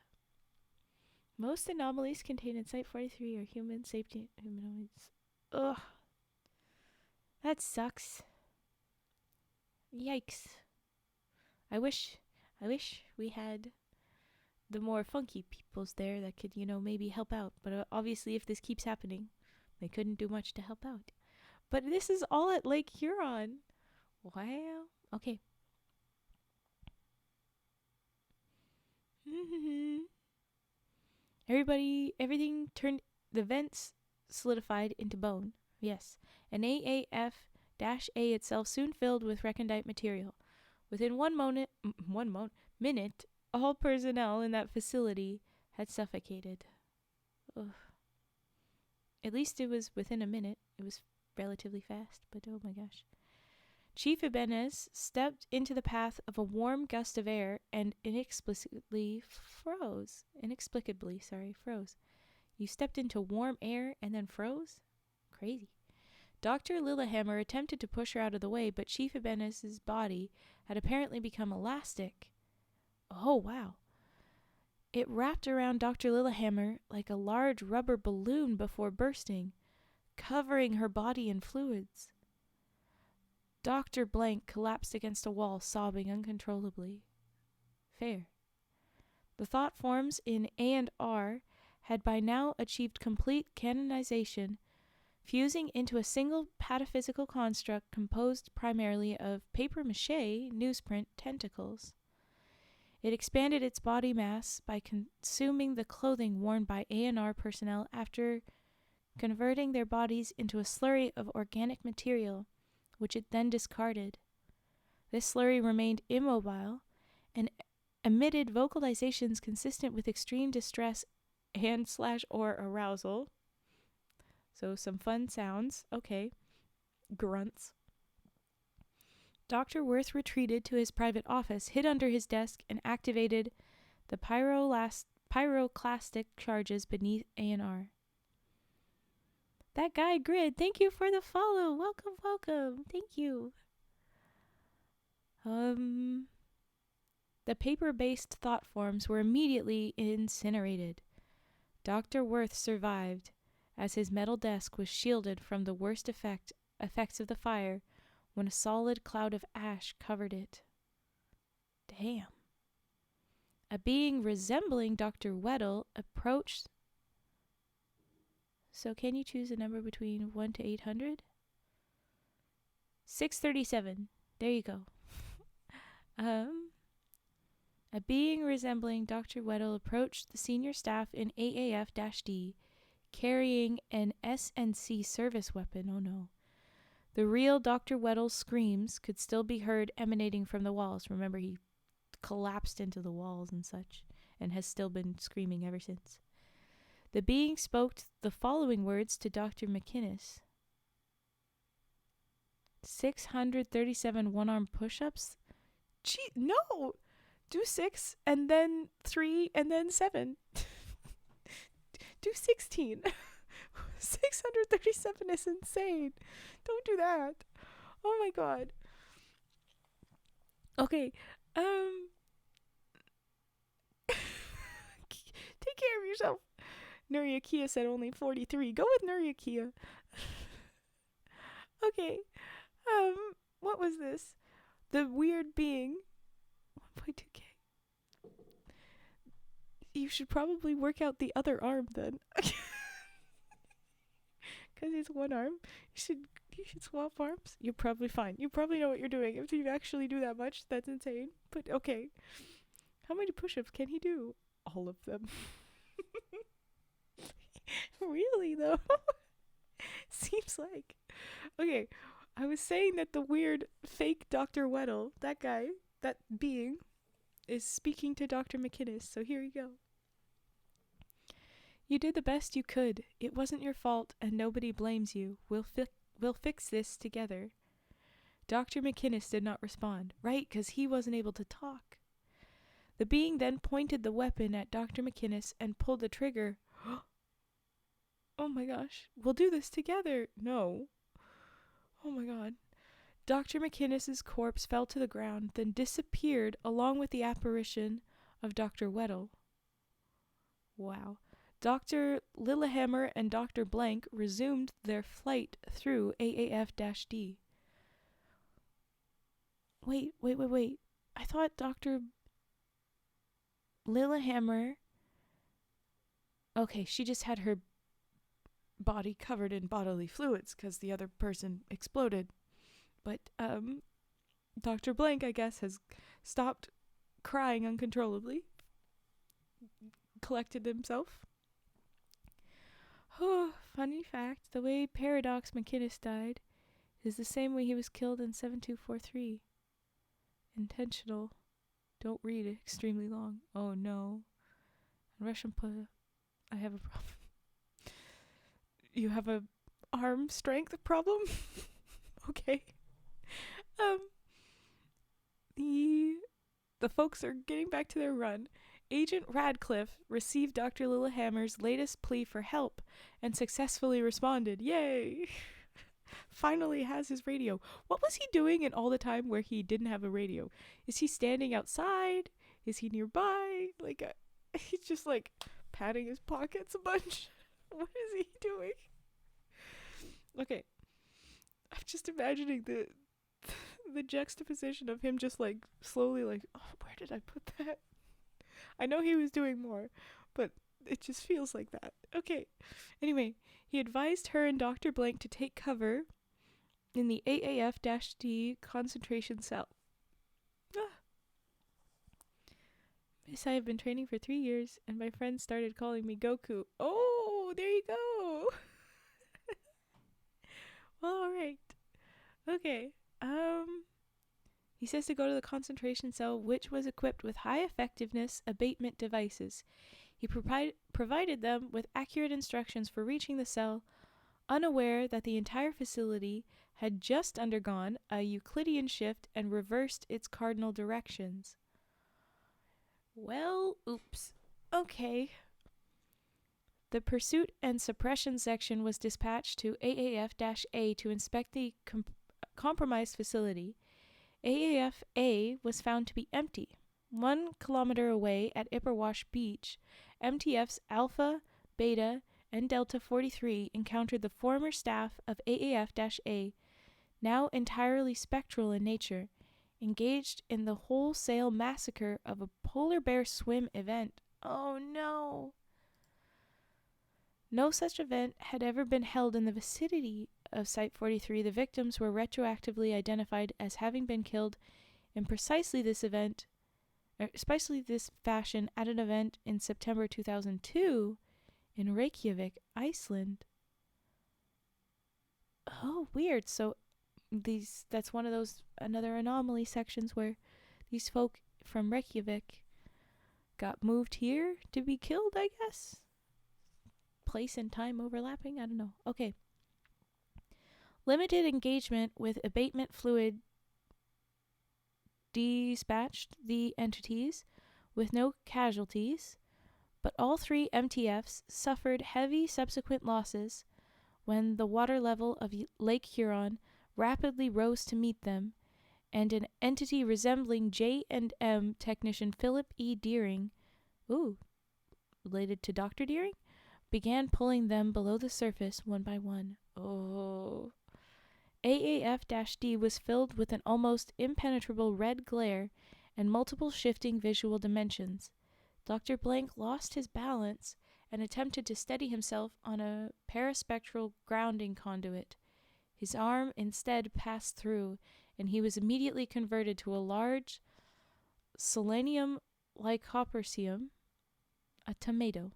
Most anomalies contained in Site 43 are human safety humanoids. Ugh. That sucks. Yikes. I wish we had the more funky peoples there that could, maybe help out. But obviously if this keeps happening, they couldn't do much to help out. But this is all at Lake Huron. Wow. Okay. Everything turned, the vents solidified into bone. Yes. And AAF-A itself soon filled with recondite material. Within one minute, all personnel in that facility had suffocated. Ugh. At least it was within a minute. It was relatively fast, but oh my gosh. Chief Ibanez stepped into the path of a warm gust of air and inexplicably froze. You stepped into warm air and then froze? Crazy. Dr. Lillehammer attempted to push her out of the way, but Chief Ibanez's body had apparently become elastic. Oh, wow. It wrapped around Dr. Lillehammer like a large rubber balloon before bursting, covering her body in fluids. Dr. Blank collapsed against a wall, sobbing uncontrollably. Fair. The thought forms in A and R had by now achieved complete canonization, fusing into a single pataphysical construct composed primarily of papier-mâché newsprint tentacles. It expanded its body mass by consuming the clothing worn by A&R personnel after converting their bodies into a slurry of organic material, which it then discarded. This slurry remained immobile and emitted vocalizations consistent with extreme distress and/or arousal. So some fun sounds. Okay. Grunts. Dr. Worth retreated to his private office, hid under his desk, and activated the pyroclastic charges beneath A&R. That guy Grid, thank you for the follow. Welcome. Thank you. The paper-based thought forms were immediately incinerated. Dr. Worth survived, as his metal desk was shielded from the worst effects of the fire when a solid cloud of ash covered it. Damn. A being resembling Dr. Weddle approached. So can you choose a number between 1 to 800? 637. There you go. A being resembling Dr. Weddle approached the senior staff in AAF-D, carrying an S&C service weapon. Oh no. The real Dr. Weddle's screams could still be heard emanating from the walls. Remember, he collapsed into the walls and such, and has still been screaming ever since. The being spoke the following words to Dr. McInnes. 637 one-arm push-ups? Gee, no! Do 6, and then 3, and then 7. Do 16. 637 is insane. Don't do that. Oh my god. Okay. Take care of yourself. Nuriakea said only 43. Go with Nuriakea. Okay. What was this? The weird being. 1.2k. You should probably work out the other arm then. Because it's one arm. You should swap arms. You're probably fine. You probably know what you're doing. If you actually do that much, that's insane. But okay. How many push-ups can he do? All of them. Really though? Seems like. Okay, I was saying that the weird fake Dr. Weddle, that guy, that being, is speaking to Dr. McInnes, so here you go. You did the best you could. It wasn't your fault, and nobody blames you. We'll fix this together. Dr. McInnes did not respond. Right, because he wasn't able to talk. The being then pointed the weapon at Dr. McInnes and pulled the trigger. Oh my gosh. We'll do this together. No. Oh my god. Dr. McInnes' corpse fell to the ground, then disappeared along with the apparition of Dr. Weddle. Wow. Dr. Lillehammer and Dr. Blank resumed their flight through AAF-D. Wait. I thought Dr. Lillehammer... Okay, she just had her body covered in bodily fluids because the other person exploded. But, Dr. Blank, I guess, has stopped crying uncontrollably. Collected himself. Oh, funny fact, the way Paradox McInnes died is the same way he was killed in 7243. Intentional. Don't read it. Extremely long. Oh no. Russian I have a problem. You have a arm strength problem? Okay. The folks are getting back to their run. Agent Radcliffe received Dr. Lillehammer's latest plea for help and successfully responded. Yay! Finally has his radio. What was he doing in all the time where he didn't have a radio? Is he standing outside? Is he nearby? He's just patting his pockets a bunch. What is he doing? Okay. I'm just imagining the juxtaposition of him just slowly oh, where did I put that? I know he was doing more, but it just feels like that. Okay. Anyway, he advised her and Dr. Blank to take cover in the AAF-D concentration cell. Miss, I have been training for 3 years, and my friends started calling me Goku. Oh, there you go. Well, alright. Okay. He says to go to the concentration cell, which was equipped with high-effectiveness abatement devices. He provided them with accurate instructions for reaching the cell, unaware that the entire facility had just undergone a Euclidean shift and reversed its cardinal directions. Well, oops. Okay. The Pursuit and Suppression Section was dispatched to AAF-A to inspect the compromised facility. AAF-A was found to be empty. 1 kilometer away at Ipperwash Beach, MTF's Alpha, Beta, and Delta 43 encountered the former staff of AAF-A, now entirely spectral in nature, engaged in the wholesale massacre of a polar bear swim event. Oh no! No such event had ever been held in the vicinity of Site 43. The victims were retroactively identified as having been killed in precisely this fashion at an event in September 2002 in Reykjavik, Iceland. Oh, weird. So that's one of those another anomaly sections where these folk from Reykjavik got moved here to be killed, I guess. Place and time overlapping? I don't know. Okay. Limited engagement with abatement fluid dispatched the entities with no casualties, but all 3 MTFs suffered heavy subsequent losses when the water level of Lake Huron rapidly rose to meet them, and an entity resembling J&M technician Philip E. Deering, related to Dr. Deering, began pulling them below the surface one by one. Oh. AAF-D was filled with an almost impenetrable red glare and multiple shifting visual dimensions. Dr. Blank lost his balance and attempted to steady himself on a paraspectral grounding conduit. His arm instead passed through, and he was immediately converted to a large selenium lycopersium, a tomato.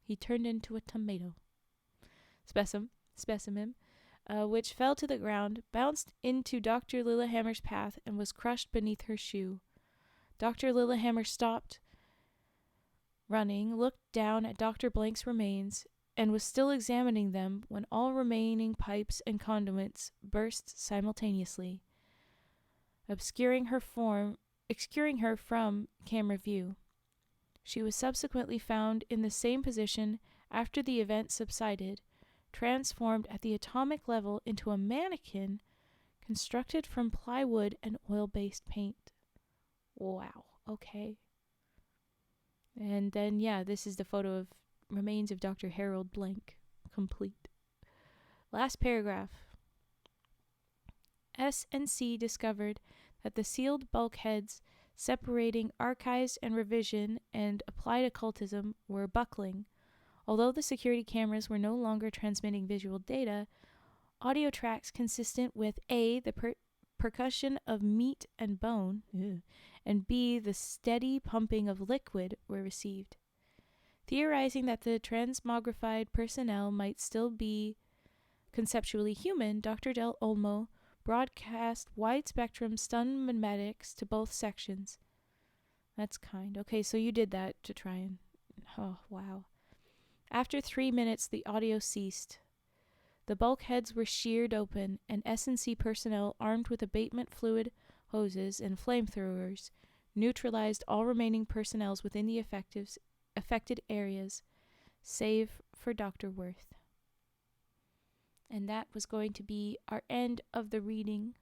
He turned into a tomato. Specimen. specimen, which fell to the ground, bounced into Dr. Lillehammer's path, and was crushed beneath her shoe. Dr. Lillehammer stopped running, looked down at Dr. Blank's remains, and was still examining them when all remaining pipes and conduits burst simultaneously, obscuring her from camera view. She was subsequently found in the same position after the event subsided, transformed at the atomic level into a mannequin constructed from plywood and oil-based paint. Wow, okay. And then, this is the photo of remains of Dr. Harold Blank, complete. Last paragraph. S&C discovered that the sealed bulkheads separating archives and revision and applied occultism were buckling. Although the security cameras were no longer transmitting visual data, audio tracks consistent with A, the percussion of meat and bone, and B, the steady pumping of liquid were received. Theorizing that the transmogrified personnel might still be conceptually human, Dr. Del Olmo broadcast wide-spectrum stun memetics to both sections. That's kind. Okay, so you did that to try and... Oh, wow. After 3 minutes, the audio ceased. The bulkheads were sheared open, and S&C personnel armed with abatement fluid hoses and flamethrowers neutralized all remaining personnel within the affected areas, save for Dr. Worth. And that was going to be our end of the reading.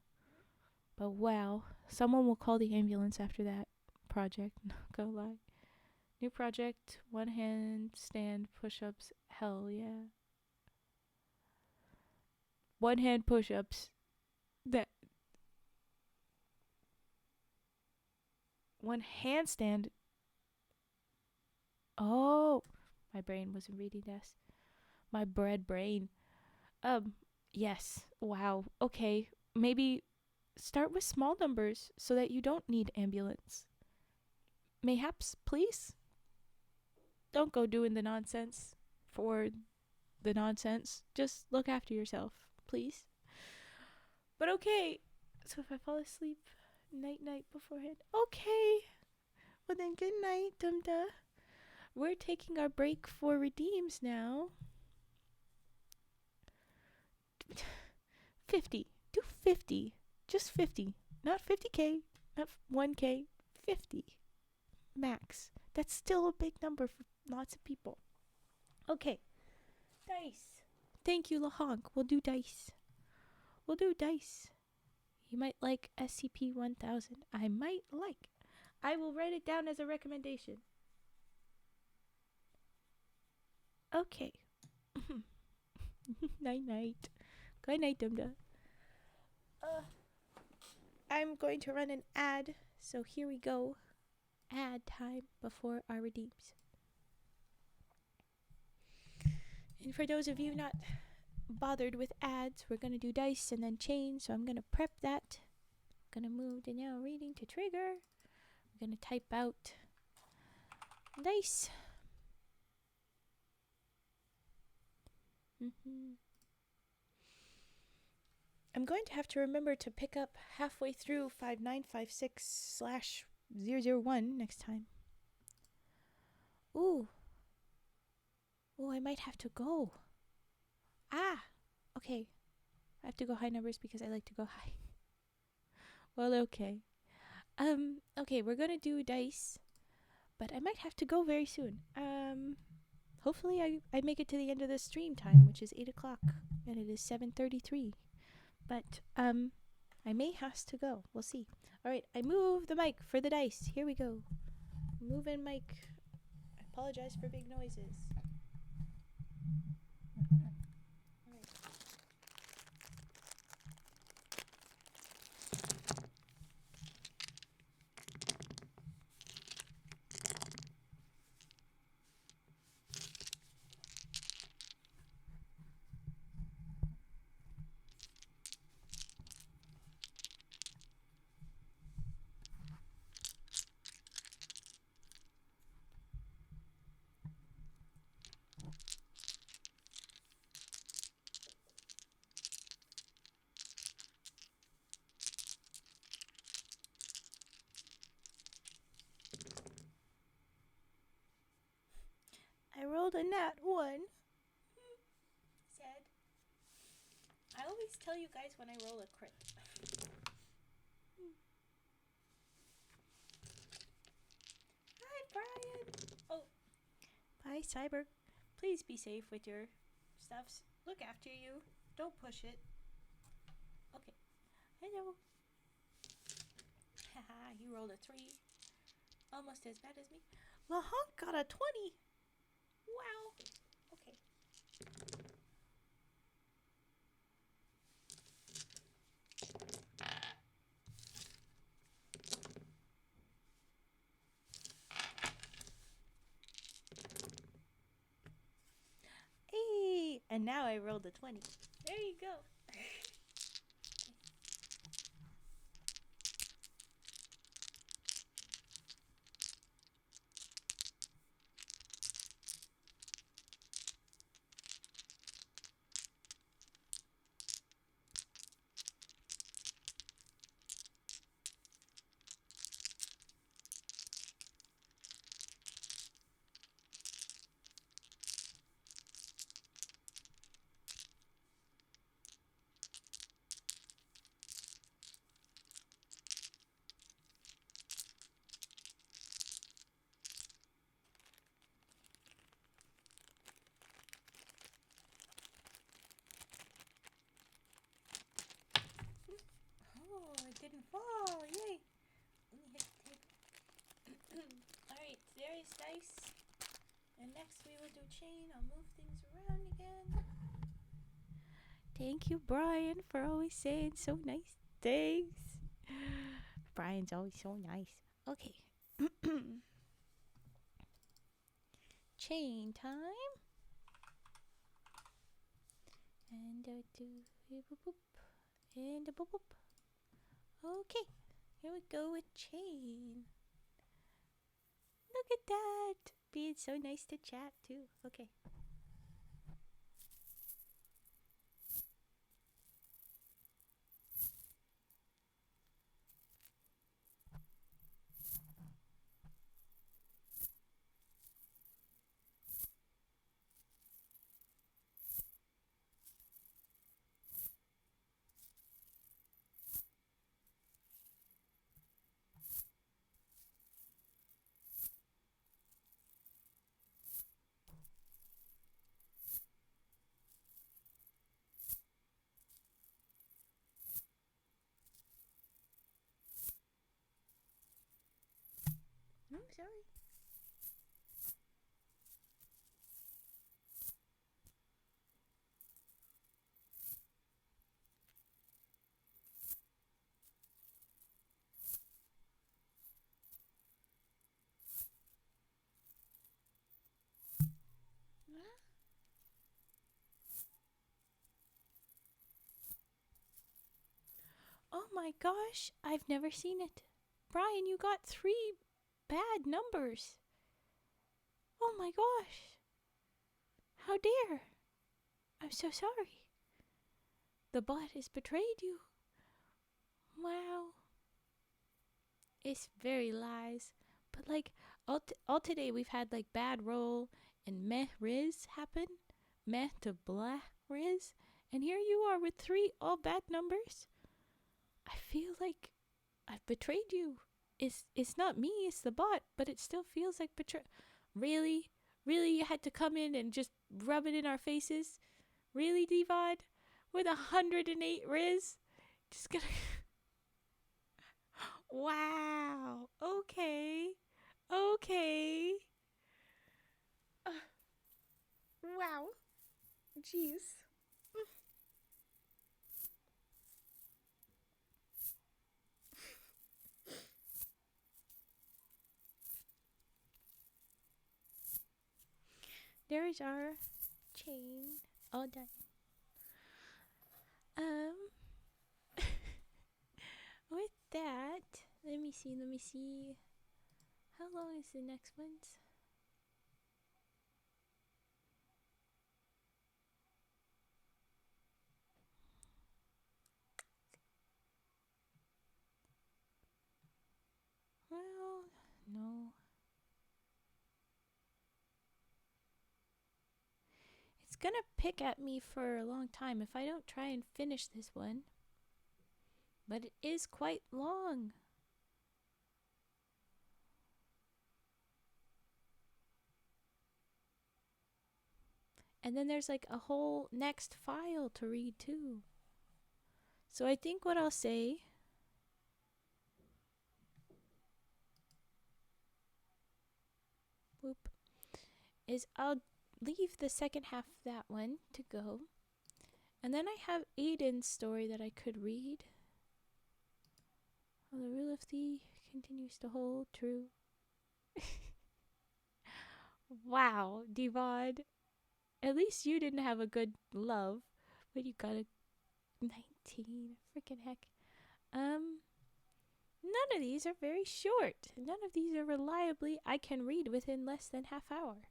But wow, someone will call the ambulance after that project. Not gonna lie. New project, one handstand push-ups. Hell yeah. One hand push-ups. That one handstand. Oh, my brain wasn't reading this. My brain. Yes. Wow. Okay. Maybe start with small numbers so that you don't need ambulance. Mayhaps, please? Don't go doing the nonsense for the nonsense. Just look after yourself, please. But okay. So if I fall asleep, night beforehand. Okay. Well then, good night, dum-da. We're taking our break for redeems now. 50. Do 50. Just 50. Not 50K. Not 1K. 50. Max. That's still a big number for lots of people. Okay. Dice. Thank you, Lahonk. We'll do dice. You might like SCP-1000. I might like. I will write it down as a recommendation. Okay. Night. Good night, Dumda. I'm going to run an ad, so here we go. Ad time before our redeems. And for those of you not bothered with ads, we're going to do dice and then chain, so I'm going to prep that. I'm going to move the now reading to trigger. I'm going to type out dice. I'm going to have to remember to pick up halfway through 5956/001 next time. Ooh, I might have to go. Okay. I have to go high numbers because I like to go high. Well, okay. Okay, we're gonna do dice, but I might have to go very soon. Hopefully I make it to the end of the stream time, which is 8 o'clock, and it is 7:33. But, I may have to go. We'll see. Alright, I move the mic for the dice. Here we go. Moving mic. I apologize for big noises. rolled a nat 1. Sad. I always tell you guys when I roll a crit. Hi, Brian. Oh, bye, Cyber. Please be safe with your stuffs. Look after you. Don't push it. Okay. Hello. Haha, you rolled a 3. Almost as bad as me. LaHonk got a 20. Wow. Okay. Hey, and now I rolled a 20. There you go. Oh, it didn't fall. Yay. Let me hit the table. Alright, there is dice. And next we will do chain. I'll move things around again. Thank you, Brian, for always saying so nice things. Brian's always so nice. Okay. Chain time. And a boop boop. And a boop boop. Okay. Here we go with chain. Look at that. Being so nice to chat too. Okay. Oh, sorry. Oh my gosh, I've never seen it. Brian, you got 3 bad numbers. Oh my gosh. How dare. I'm so sorry. The bot has betrayed you. Wow. It's very lies. But like, all today we've had like bad roll and meh riz happen. Meh to blah riz. And here you are with 3 all bad numbers. I feel like I've betrayed you. It's not me, it's the bot, but it still feels like betrayal. Really? Really, you had to come in and just rub it in our faces? Really, Devod? With 108 Riz? Just gonna... Wow. Okay. Okay. Wow. Jeez. There's our chain all done. With that, let me see. How long is the next one? Well, no. gonna pick at me for a long time if I don't try and finish this one. But it is quite long. And then there's like a whole next file to read too. So I think what I'll say is I'll leave the second half of that one to go. And then I have Aiden's story that I could read. The rule of thee continues to hold true. Wow, Devon. At least you didn't have a good love, but you got a 19. Freaking heck. None of these are very short. None of these are reliably I can read within less than half hour.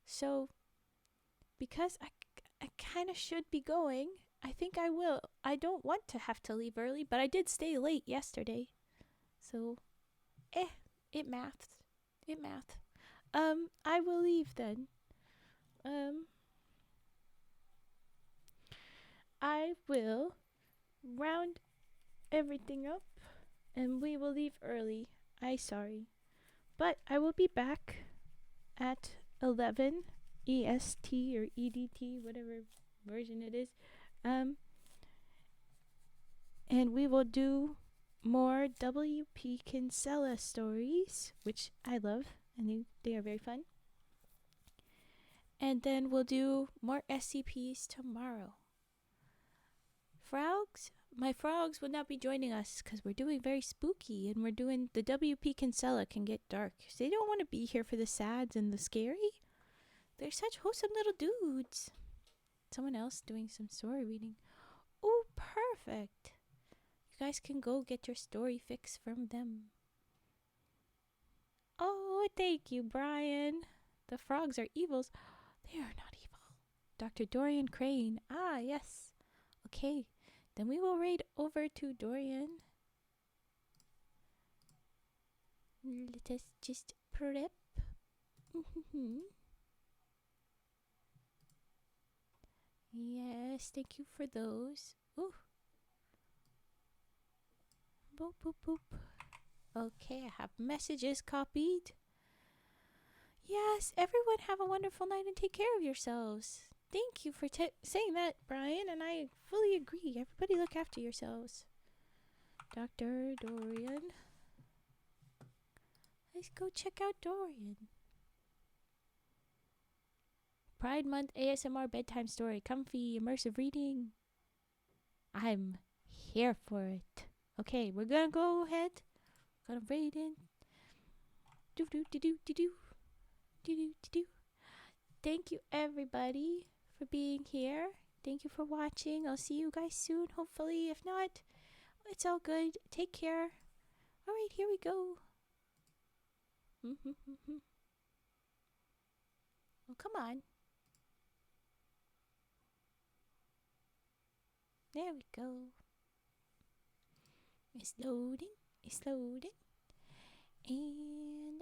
So, because I kind of should be going, I think I will. I don't want to have to leave early, but I did stay late yesterday. So, it mathed. It mathed. I will leave then. I will round everything up and we will leave early. Sorry. But I will be back at 11 EST or EDT, whatever version it is. And we will do more WP Kinsella stories, which I love, and they are very fun. And then we'll do more SCPs tomorrow. Frogs? My frogs would not be joining us because we're doing very spooky, and we're doing the WP Kinsella can get dark. So they don't want to be here for the sads and the scary. They're such wholesome little dudes. Someone else doing some story reading. Oh, perfect. You guys can go get your story fix from them. Oh, thank you, Brian. The frogs are evils. They are not evil. Dr. Dorian Crane. Ah, yes. Okay, then we will raid over to Dorian. Let us just prep. Yes, thank you for those. Ooh. Boop, boop, boop. Okay, I have messages copied. Yes, everyone have a wonderful night and take care of yourselves. Thank you for saying that, Brian, and I fully agree. Everybody look after yourselves. Dr. Dorian. Let's go check out Dorian. Pride Month ASMR bedtime story. Comfy, immersive reading. I'm here for it. Okay, we're gonna go ahead. Gonna raid in. Do do do do do do. Do do do do. Thank you everybody for being here. Thank you for watching. I'll see you guys soon, hopefully. If not, it's all good. Take care. Alright, here we go. Oh, come on. There we go. It's loading. It's loading. And